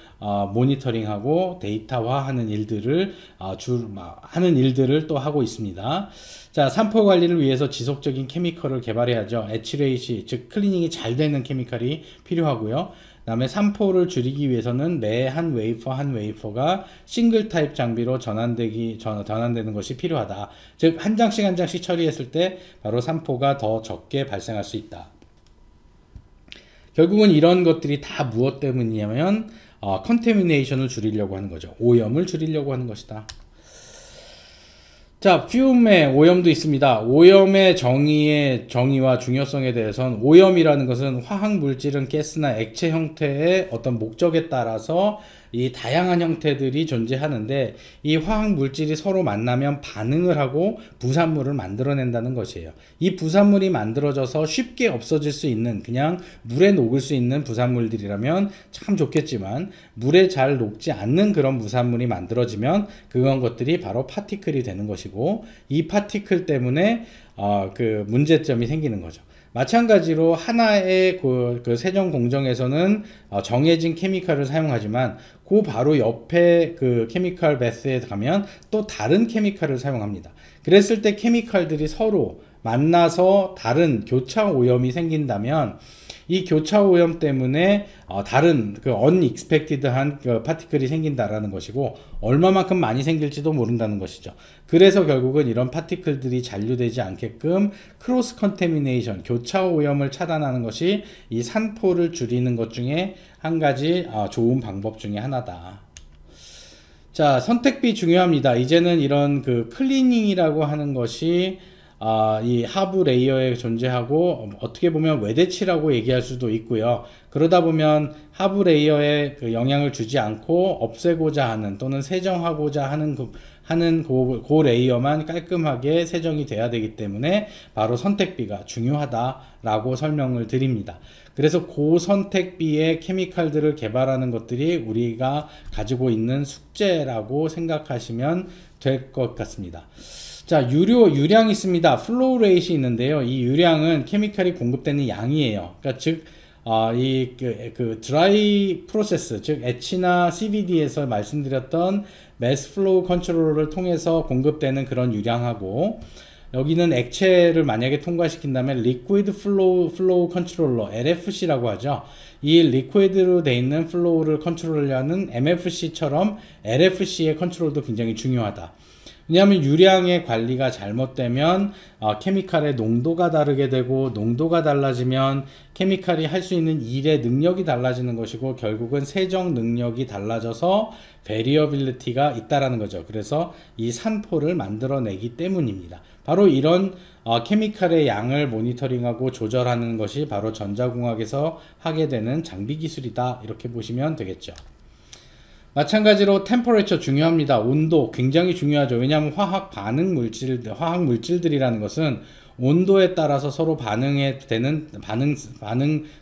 모니터링하고 데이터화하는 일들을 하는 일들을 또 하고 있습니다. 자, 산포 관리를 위해서 지속적인 케미컬을 개발해야죠. 애츄레이시, 즉 클리닝이 잘 되는 케미컬이 필요하고요. 다음에 산포를 줄이기 위해서는 매 한 웨이퍼가 싱글 타입 장비로 전환되는 것이 필요하다. 즉 한 장씩 한 장씩 처리했을 때 바로 산포가 더 적게 발생할 수 있다. 결국은 이런 것들이 다 무엇 때문이냐면 컨테미네이션을 줄이려고 하는 거죠. 오염을 줄이려고 하는 것이다. 자, 퓨움의 오염도 있습니다. 오염의 정의와 중요성에 대해서는 오염이라는 것은 화학 물질은 가스나 액체 형태의 어떤 목적에 따라서 이 다양한 형태들이 존재하는데 이 화학 물질이 서로 만나면 반응을 하고 부산물을 만들어낸다는 것이에요. 이 부산물이 만들어져서 쉽게 없어질 수 있는 그냥 물에 녹을 수 있는 부산물들이라면 참 좋겠지만 물에 잘 녹지 않는 그런 부산물이 만들어지면 그런 것들이 바로 파티클이 되는 것이고 이 파티클 때문에 그 문제점이 생기는 거죠. 마찬가지로 하나의 그 세정 공정에서는 정해진 케미칼을 사용하지만 그 바로 옆에 그 케미칼 베스에 가면 또 다른 케미칼을 사용합니다. 그랬을 때 케미칼들이 서로 만나서 다른 교차 오염이 생긴다면 이 교차 오염 때문에 다른 그 unexpected한 그 파티클이 생긴다라는 것이고 얼마만큼 많이 생길지도 모른다는 것이죠. 그래서 결국은 이런 파티클들이 잔류되지 않게끔 크로스 컨테미네이션, 교차 오염을 차단하는 것이 이 산포를 줄이는 것 중에 한 가지 좋은 방법 중에 하나다. 자, 선택비 중요합니다. 이제는 이런 그 클리닝이라고 하는 것이 이 하부 레이어에 존재하고 어떻게 보면 외대치라고 얘기할 수도 있고요. 그러다 보면 하부 레이어에 그 영향을 주지 않고 없애고자 하는 또는 세정하고자 하는 그 레이어만 깔끔하게 세정이 돼야 되기 때문에 바로 선택비가 중요하다라고 설명을 드립니다. 그래서 고선택비의 케미칼들을 개발하는 것들이 우리가 가지고 있는 숙제라고 생각하시면 될 것 같습니다. 자, 유량이 있습니다. 플로우 레이트이 있는데요. 이 유량은 케미칼이 공급되는 양이에요. 그러니까 즉 그 드라이 프로세스, 즉 엣치나 CVD에서 말씀드렸던 매스 플로우 컨트롤러를 통해서 공급되는 그런 유량하고 여기는 액체를 만약에 통과시킨다면 리퀴드 플로우 컨트롤러 LFC라고 하죠. 이 리퀴드로 되어 있는 플로우를 컨트롤하는 MFC처럼 LFC의 컨트롤도 굉장히 중요하다. 왜냐하면 유량의 관리가 잘못되면 케미칼의 농도가 다르게 되고 농도가 달라지면 케미칼이 할 수 있는 일의 능력이 달라지는 것이고 결국은 세정 능력이 달라져서 베리어빌리티가 있다라는 거죠. 그래서 이 산포를 만들어내기 때문입니다. 바로 이런 케미칼의 양을 모니터링하고 조절하는 것이 바로 전자공학에서 하게 되는 장비 기술이다. 이렇게 보시면 되겠죠. 마찬가지로 템퍼레처 중요합니다. 온도 굉장히 중요하죠. 왜냐하면 화학 물질들이라는 것은 온도에 따라서 서로 반응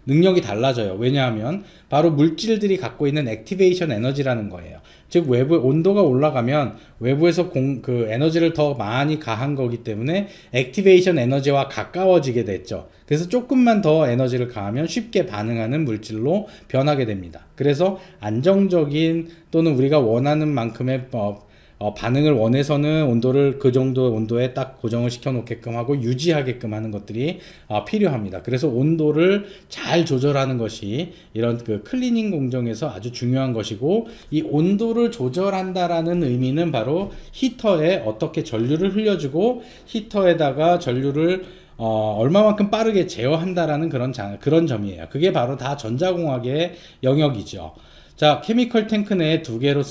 능력이 달라져요. 왜냐하면 바로 물질들이 갖고 있는 액티베이션 에너지라는 거예요. 즉 외부 온도가 올라가면 외부에서 그 에너지를 더 많이 가한 거기 때문에 액티베이션 에너지와 가까워지게 됐죠. 그래서 조금만 더 에너지를 가하면 쉽게 반응하는 물질로 변하게 됩니다. 그래서 안정적인 또는 우리가 원하는 만큼의 반응을 원해서는 온도를 그 정도 온도에 딱 고정을 시켜 놓게끔 하고 유지하게끔 하는 것들이 필요합니다. 그래서 온도를 잘 조절하는 것이 이런 그 클리닝 공정에서 아주 중요한 것이고 이 온도를 조절한다라는 의미는 바로 히터에 어떻게 전류를 흘려주고 히터에다가 전류를 얼마만큼 빠르게 제어한다라는 그런 점이에요. 그게 바로 다 전자공학의 영역이죠. 자, 케미컬 탱크 내에 두 개의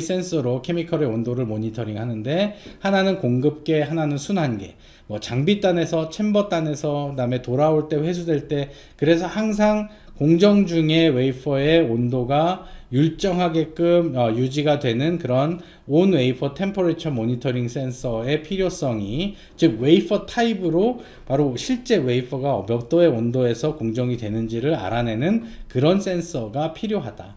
센서로 케미컬의 온도를 모니터링 하는데 하나는 공급계, 하나는 순환계. 장비단에서, 챔버단에서, 그다음에 돌아올 때, 회수될 때, 그래서 항상 공정 중에 웨이퍼의 온도가 일정하게끔 유지가 되는 그런 온 웨이퍼 템퍼레처 모니터링 센서의 필요성이, 즉 웨이퍼 타입으로 바로 실제 웨이퍼가 몇 도의 온도에서 공정이 되는지를 알아내는 그런 센서가 필요하다.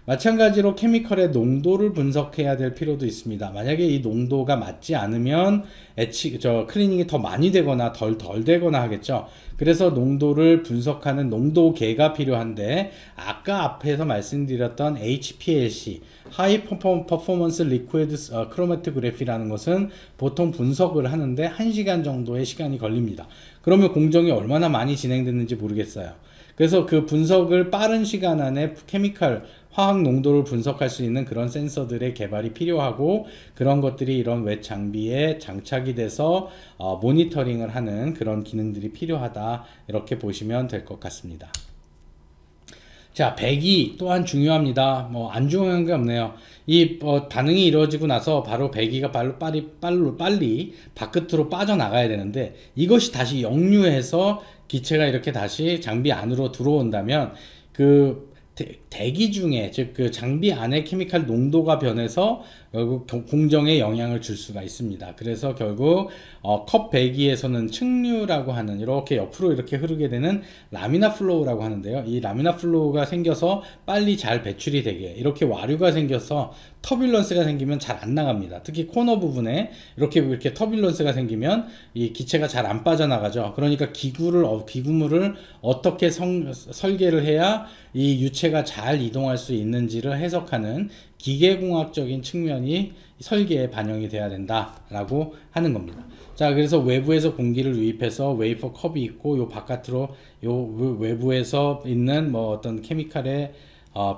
마찬가지로 케미컬의 농도를 분석해야 될 필요도 있습니다. 만약에 이 농도가 맞지 않으면 클리닝이 더 많이 되거나 덜 되거나 하겠죠. 그래서 농도를 분석하는 농도계가 필요한데, 아까 앞에서 말씀드렸던 HPLC, 하이 퍼포먼스 리퀴드 크로마토그래피라는 것은 보통 분석을 하는데 1시간 정도의 시간이 걸립니다. 그러면 공정이 얼마나 많이 진행됐는지 모르겠어요. 그래서 그 분석을 빠른 시간 안에 케미컬 화학 농도를 분석할 수 있는 그런 센서들의 개발이 필요하고, 그런 것들이 이런 웹 장비에 장착이 돼서 모니터링을 하는 그런 기능들이 필요하다, 이렇게 보시면 될 것 같습니다. 자, 배기 또한 중요합니다. 뭐 안 중요한 게 없네요. 이 반응이 이루어지고 나서 바로 배기가 빨리 바깥으로 빠져나가야 되는데, 이것이 다시 역류해서 기체가 이렇게 다시 장비 안으로 들어온다면, 그 대기 중에, 즉 그 장비 안에 케미칼 농도가 변해서 결국 공정에 영향을 줄 수가 있습니다. 그래서 결국 컵 배기에서는 측류라고 하는, 이렇게 옆으로 이렇게 흐르게 되는 라미나 플로우라고 하는데요. 이 라미나 플로우가 생겨서 빨리 잘 배출이 되게, 이렇게 와류가 생겨서 터뷸런스가 생기면 잘 안 나갑니다. 특히 코너 부분에 이렇게 터뷸런스가 생기면 이 기체가 잘 안 빠져나가죠. 그러니까 기구물을 어떻게 설계를 해야 이 유체가 잘 이동할 수 있는지를 해석하는 기계공학적인 측면이 설계에 반영이 돼야 된다라고 하는 겁니다. 자, 그래서 외부에서 공기를 유입해서 웨이퍼 컵이 있고, 요 바깥으로 요 외부에서 있는 뭐 어떤 케미칼의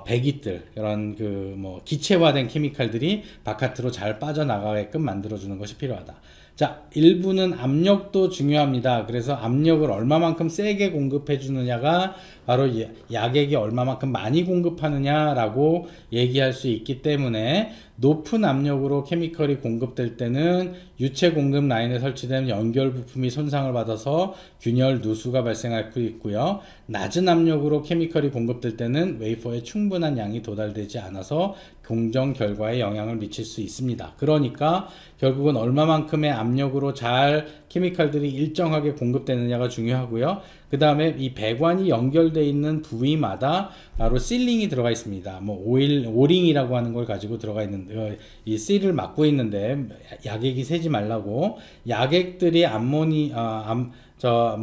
배기들, 이런 그 뭐 기체화된 케미칼들이 바깥으로 잘 빠져나가게끔 만들어주는 것이 필요하다. 자, 일부는 압력도 중요합니다. 그래서 압력을 얼마만큼 세게 공급해 주느냐가 바로 약액이 얼마만큼 많이 공급하느냐라고 얘기할 수 있기 때문에, 높은 압력으로 케미컬이 공급될 때는 유체 공급 라인에 설치된 연결 부품이 손상을 받아서 균열 누수가 발생할 수 있고요. 낮은 압력으로 케미컬이 공급될 때는 웨이퍼에 충분한 양이 도달되지 않아서 공정 결과에 영향을 미칠 수 있습니다. 그러니까 결국은 얼마만큼의 압력으로 잘 케미칼들이 일정하게 공급되느냐가 중요하고요. 그 다음에 이 배관이 연결되어 있는 부위마다 바로 실링이 들어가 있습니다. 뭐 오링이라고 하는 걸 가지고 들어가 있는데, 이 실을 막고 있는데 약액이 새지 말라고, 약액들이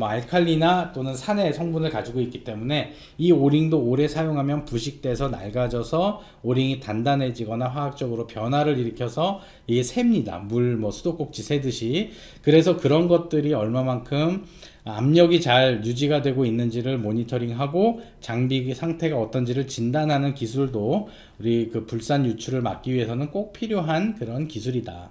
알칼리나 또는 산의 성분을 가지고 있기 때문에 이 오링도 오래 사용하면 부식돼서 낡아져서 오링이 단단해지거나 화학적으로 변화를 일으켜서 이게 셉니다. 수도꼭지 새듯이. 그래서 그런 것들이 얼마만큼 압력이 잘 유지가 되고 있는지를 모니터링하고 장비 상태가 어떤지를 진단하는 기술도 우리 그 불산 유출을 막기 위해서는 꼭 필요한 그런 기술이다.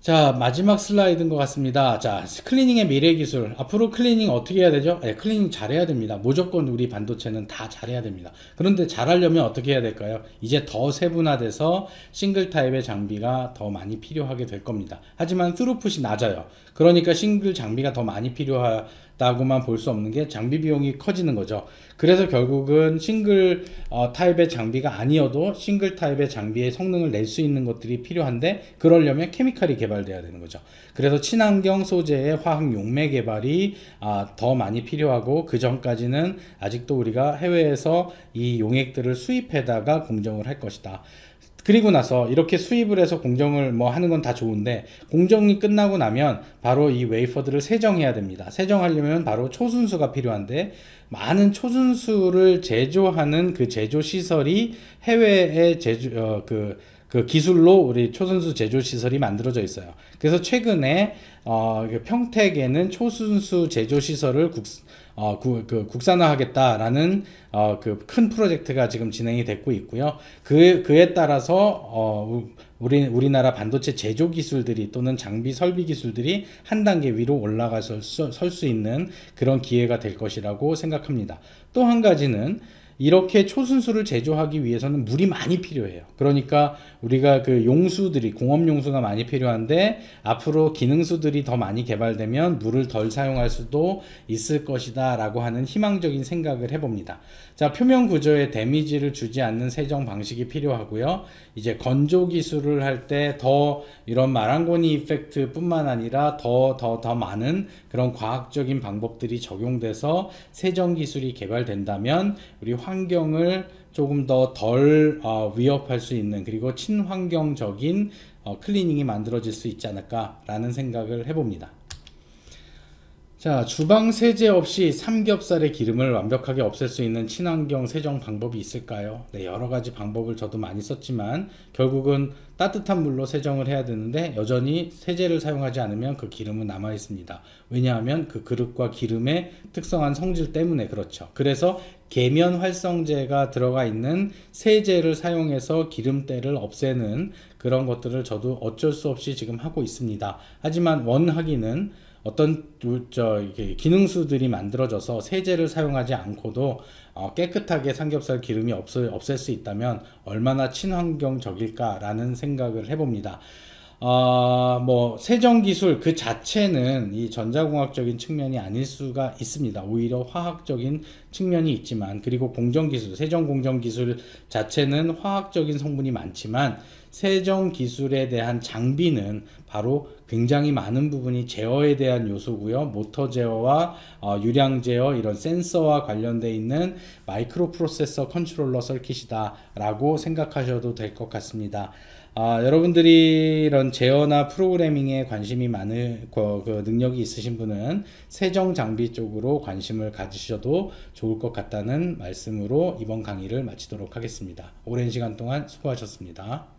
자, 마지막 슬라이드인 것 같습니다. 자, 클리닝의 미래 기술. 앞으로 클리닝 어떻게 해야 되죠? 클리닝 잘해야 됩니다. 무조건 우리 반도체는 다 잘해야 됩니다. 그런데 잘하려면 어떻게 해야 될까요? 이제 더 세분화돼서 싱글 타입의 장비가 더 많이 필요하게 될 겁니다. 하지만 스루풋이 낮아요. 그러니까 싱글 장비가 더 많이 필요하다고만 볼 수 없는 게, 장비 비용이 커지는 거죠. 그래서 결국은 싱글 타입의 장비가 아니어도 싱글 타입의 장비의 성능을 낼 수 있는 것들이 필요한데, 그러려면 케미칼이 개발돼야 되는 거죠. 그래서 친환경 소재의 화학 용매 개발이 더 많이 필요하고, 그 전까지는 아직도 우리가 해외에서 이 용액들을 수입해다가 공정을 할 것이다. 그리고 나서 이렇게 수입을 해서 공정을 하는 건 다 좋은데, 공정이 끝나고 나면 바로 이 웨이퍼들을 세정해야 됩니다. 세정하려면 바로 초순수가 필요한데, 많은 초순수를 제조하는 그 제조 시설이 해외에 그 기술로 우리 초순수 제조 시설이 만들어져 있어요. 그래서 최근에 평택에는 초순수 제조 시설을 국산화하겠다라는 그 큰 프로젝트가 지금 진행이 되고 있고요. 그에 따라서 우리나라 반도체 제조 기술들이 또는 장비 설비 기술들이 한 단계 위로 올라가서 설 수 있는 그런 기회가 될 것이라고 생각합니다. 또 한 가지는, 이렇게 초순수를 제조하기 위해서는 물이 많이 필요해요. 그러니까 우리가 그 용수들이, 공업 용수가 많이 필요한데, 앞으로 기능수들이 더 많이 개발되면 물을 덜 사용할 수도 있을 것이다 라고 하는 희망적인 생각을 해봅니다. 자, 표면 구조에 데미지를 주지 않는 세정 방식이 필요하고요. 이제 건조 기술을 할 때 더 이런 마랑고니 이펙트 뿐만 아니라 더 많은 그런 과학적인 방법들이 적용돼서 세정 기술이 개발된다면, 우리 환경을 조금 더 덜 위협할 수 있는, 그리고 친환경적인 클리닝이 만들어질 수 있지 않을까라는 생각을 해봅니다. 자, 주방 세제 없이 삼겹살의 기름을 완벽하게 없앨 수 있는 친환경 세정 방법이 있을까요? 네, 여러 가지 방법을 저도 많이 썼지만 결국은 따뜻한 물로 세정을 해야 되는데 여전히 세제를 사용하지 않으면 그 기름은 남아 있습니다. 왜냐하면 그 그릇과 기름의 특성한 성질 때문에 그렇죠. 그래서 계면 활성제가 들어가 있는 세제를 사용해서 기름때를 없애는 그런 것들을 저도 어쩔 수 없이 지금 하고 있습니다. 하지만 원하기는 어떤 이게 기능수들이 만들어져서 세제를 사용하지 않고도 깨끗하게 삼겹살 기름이 없앨 수 있다면 얼마나 친환경적일까라는 생각을 해봅니다. 뭐 세정 기술 그 자체는 이 전자공학적인 측면이 아닐 수가 있습니다. 오히려 화학적인 측면이 있지만, 그리고 공정 기술, 세정 공정 기술 자체는 화학적인 성분이 많지만 세정 기술에 대한 장비는 바로 굉장히 많은 부분이 제어에 대한 요소고요. 모터 제어와 유량 제어, 이런 센서와 관련되어 있는 마이크로 프로세서 컨트롤러 서킷이다 라고 생각하셔도 될 것 같습니다. 여러분들이 이런 제어나 프로그래밍에 관심이 많은 그 능력이 있으신 분은 세정 장비 쪽으로 관심을 가지셔도 좋을 것 같다는 말씀으로 이번 강의를 마치도록 하겠습니다. 오랜 시간 동안 수고하셨습니다.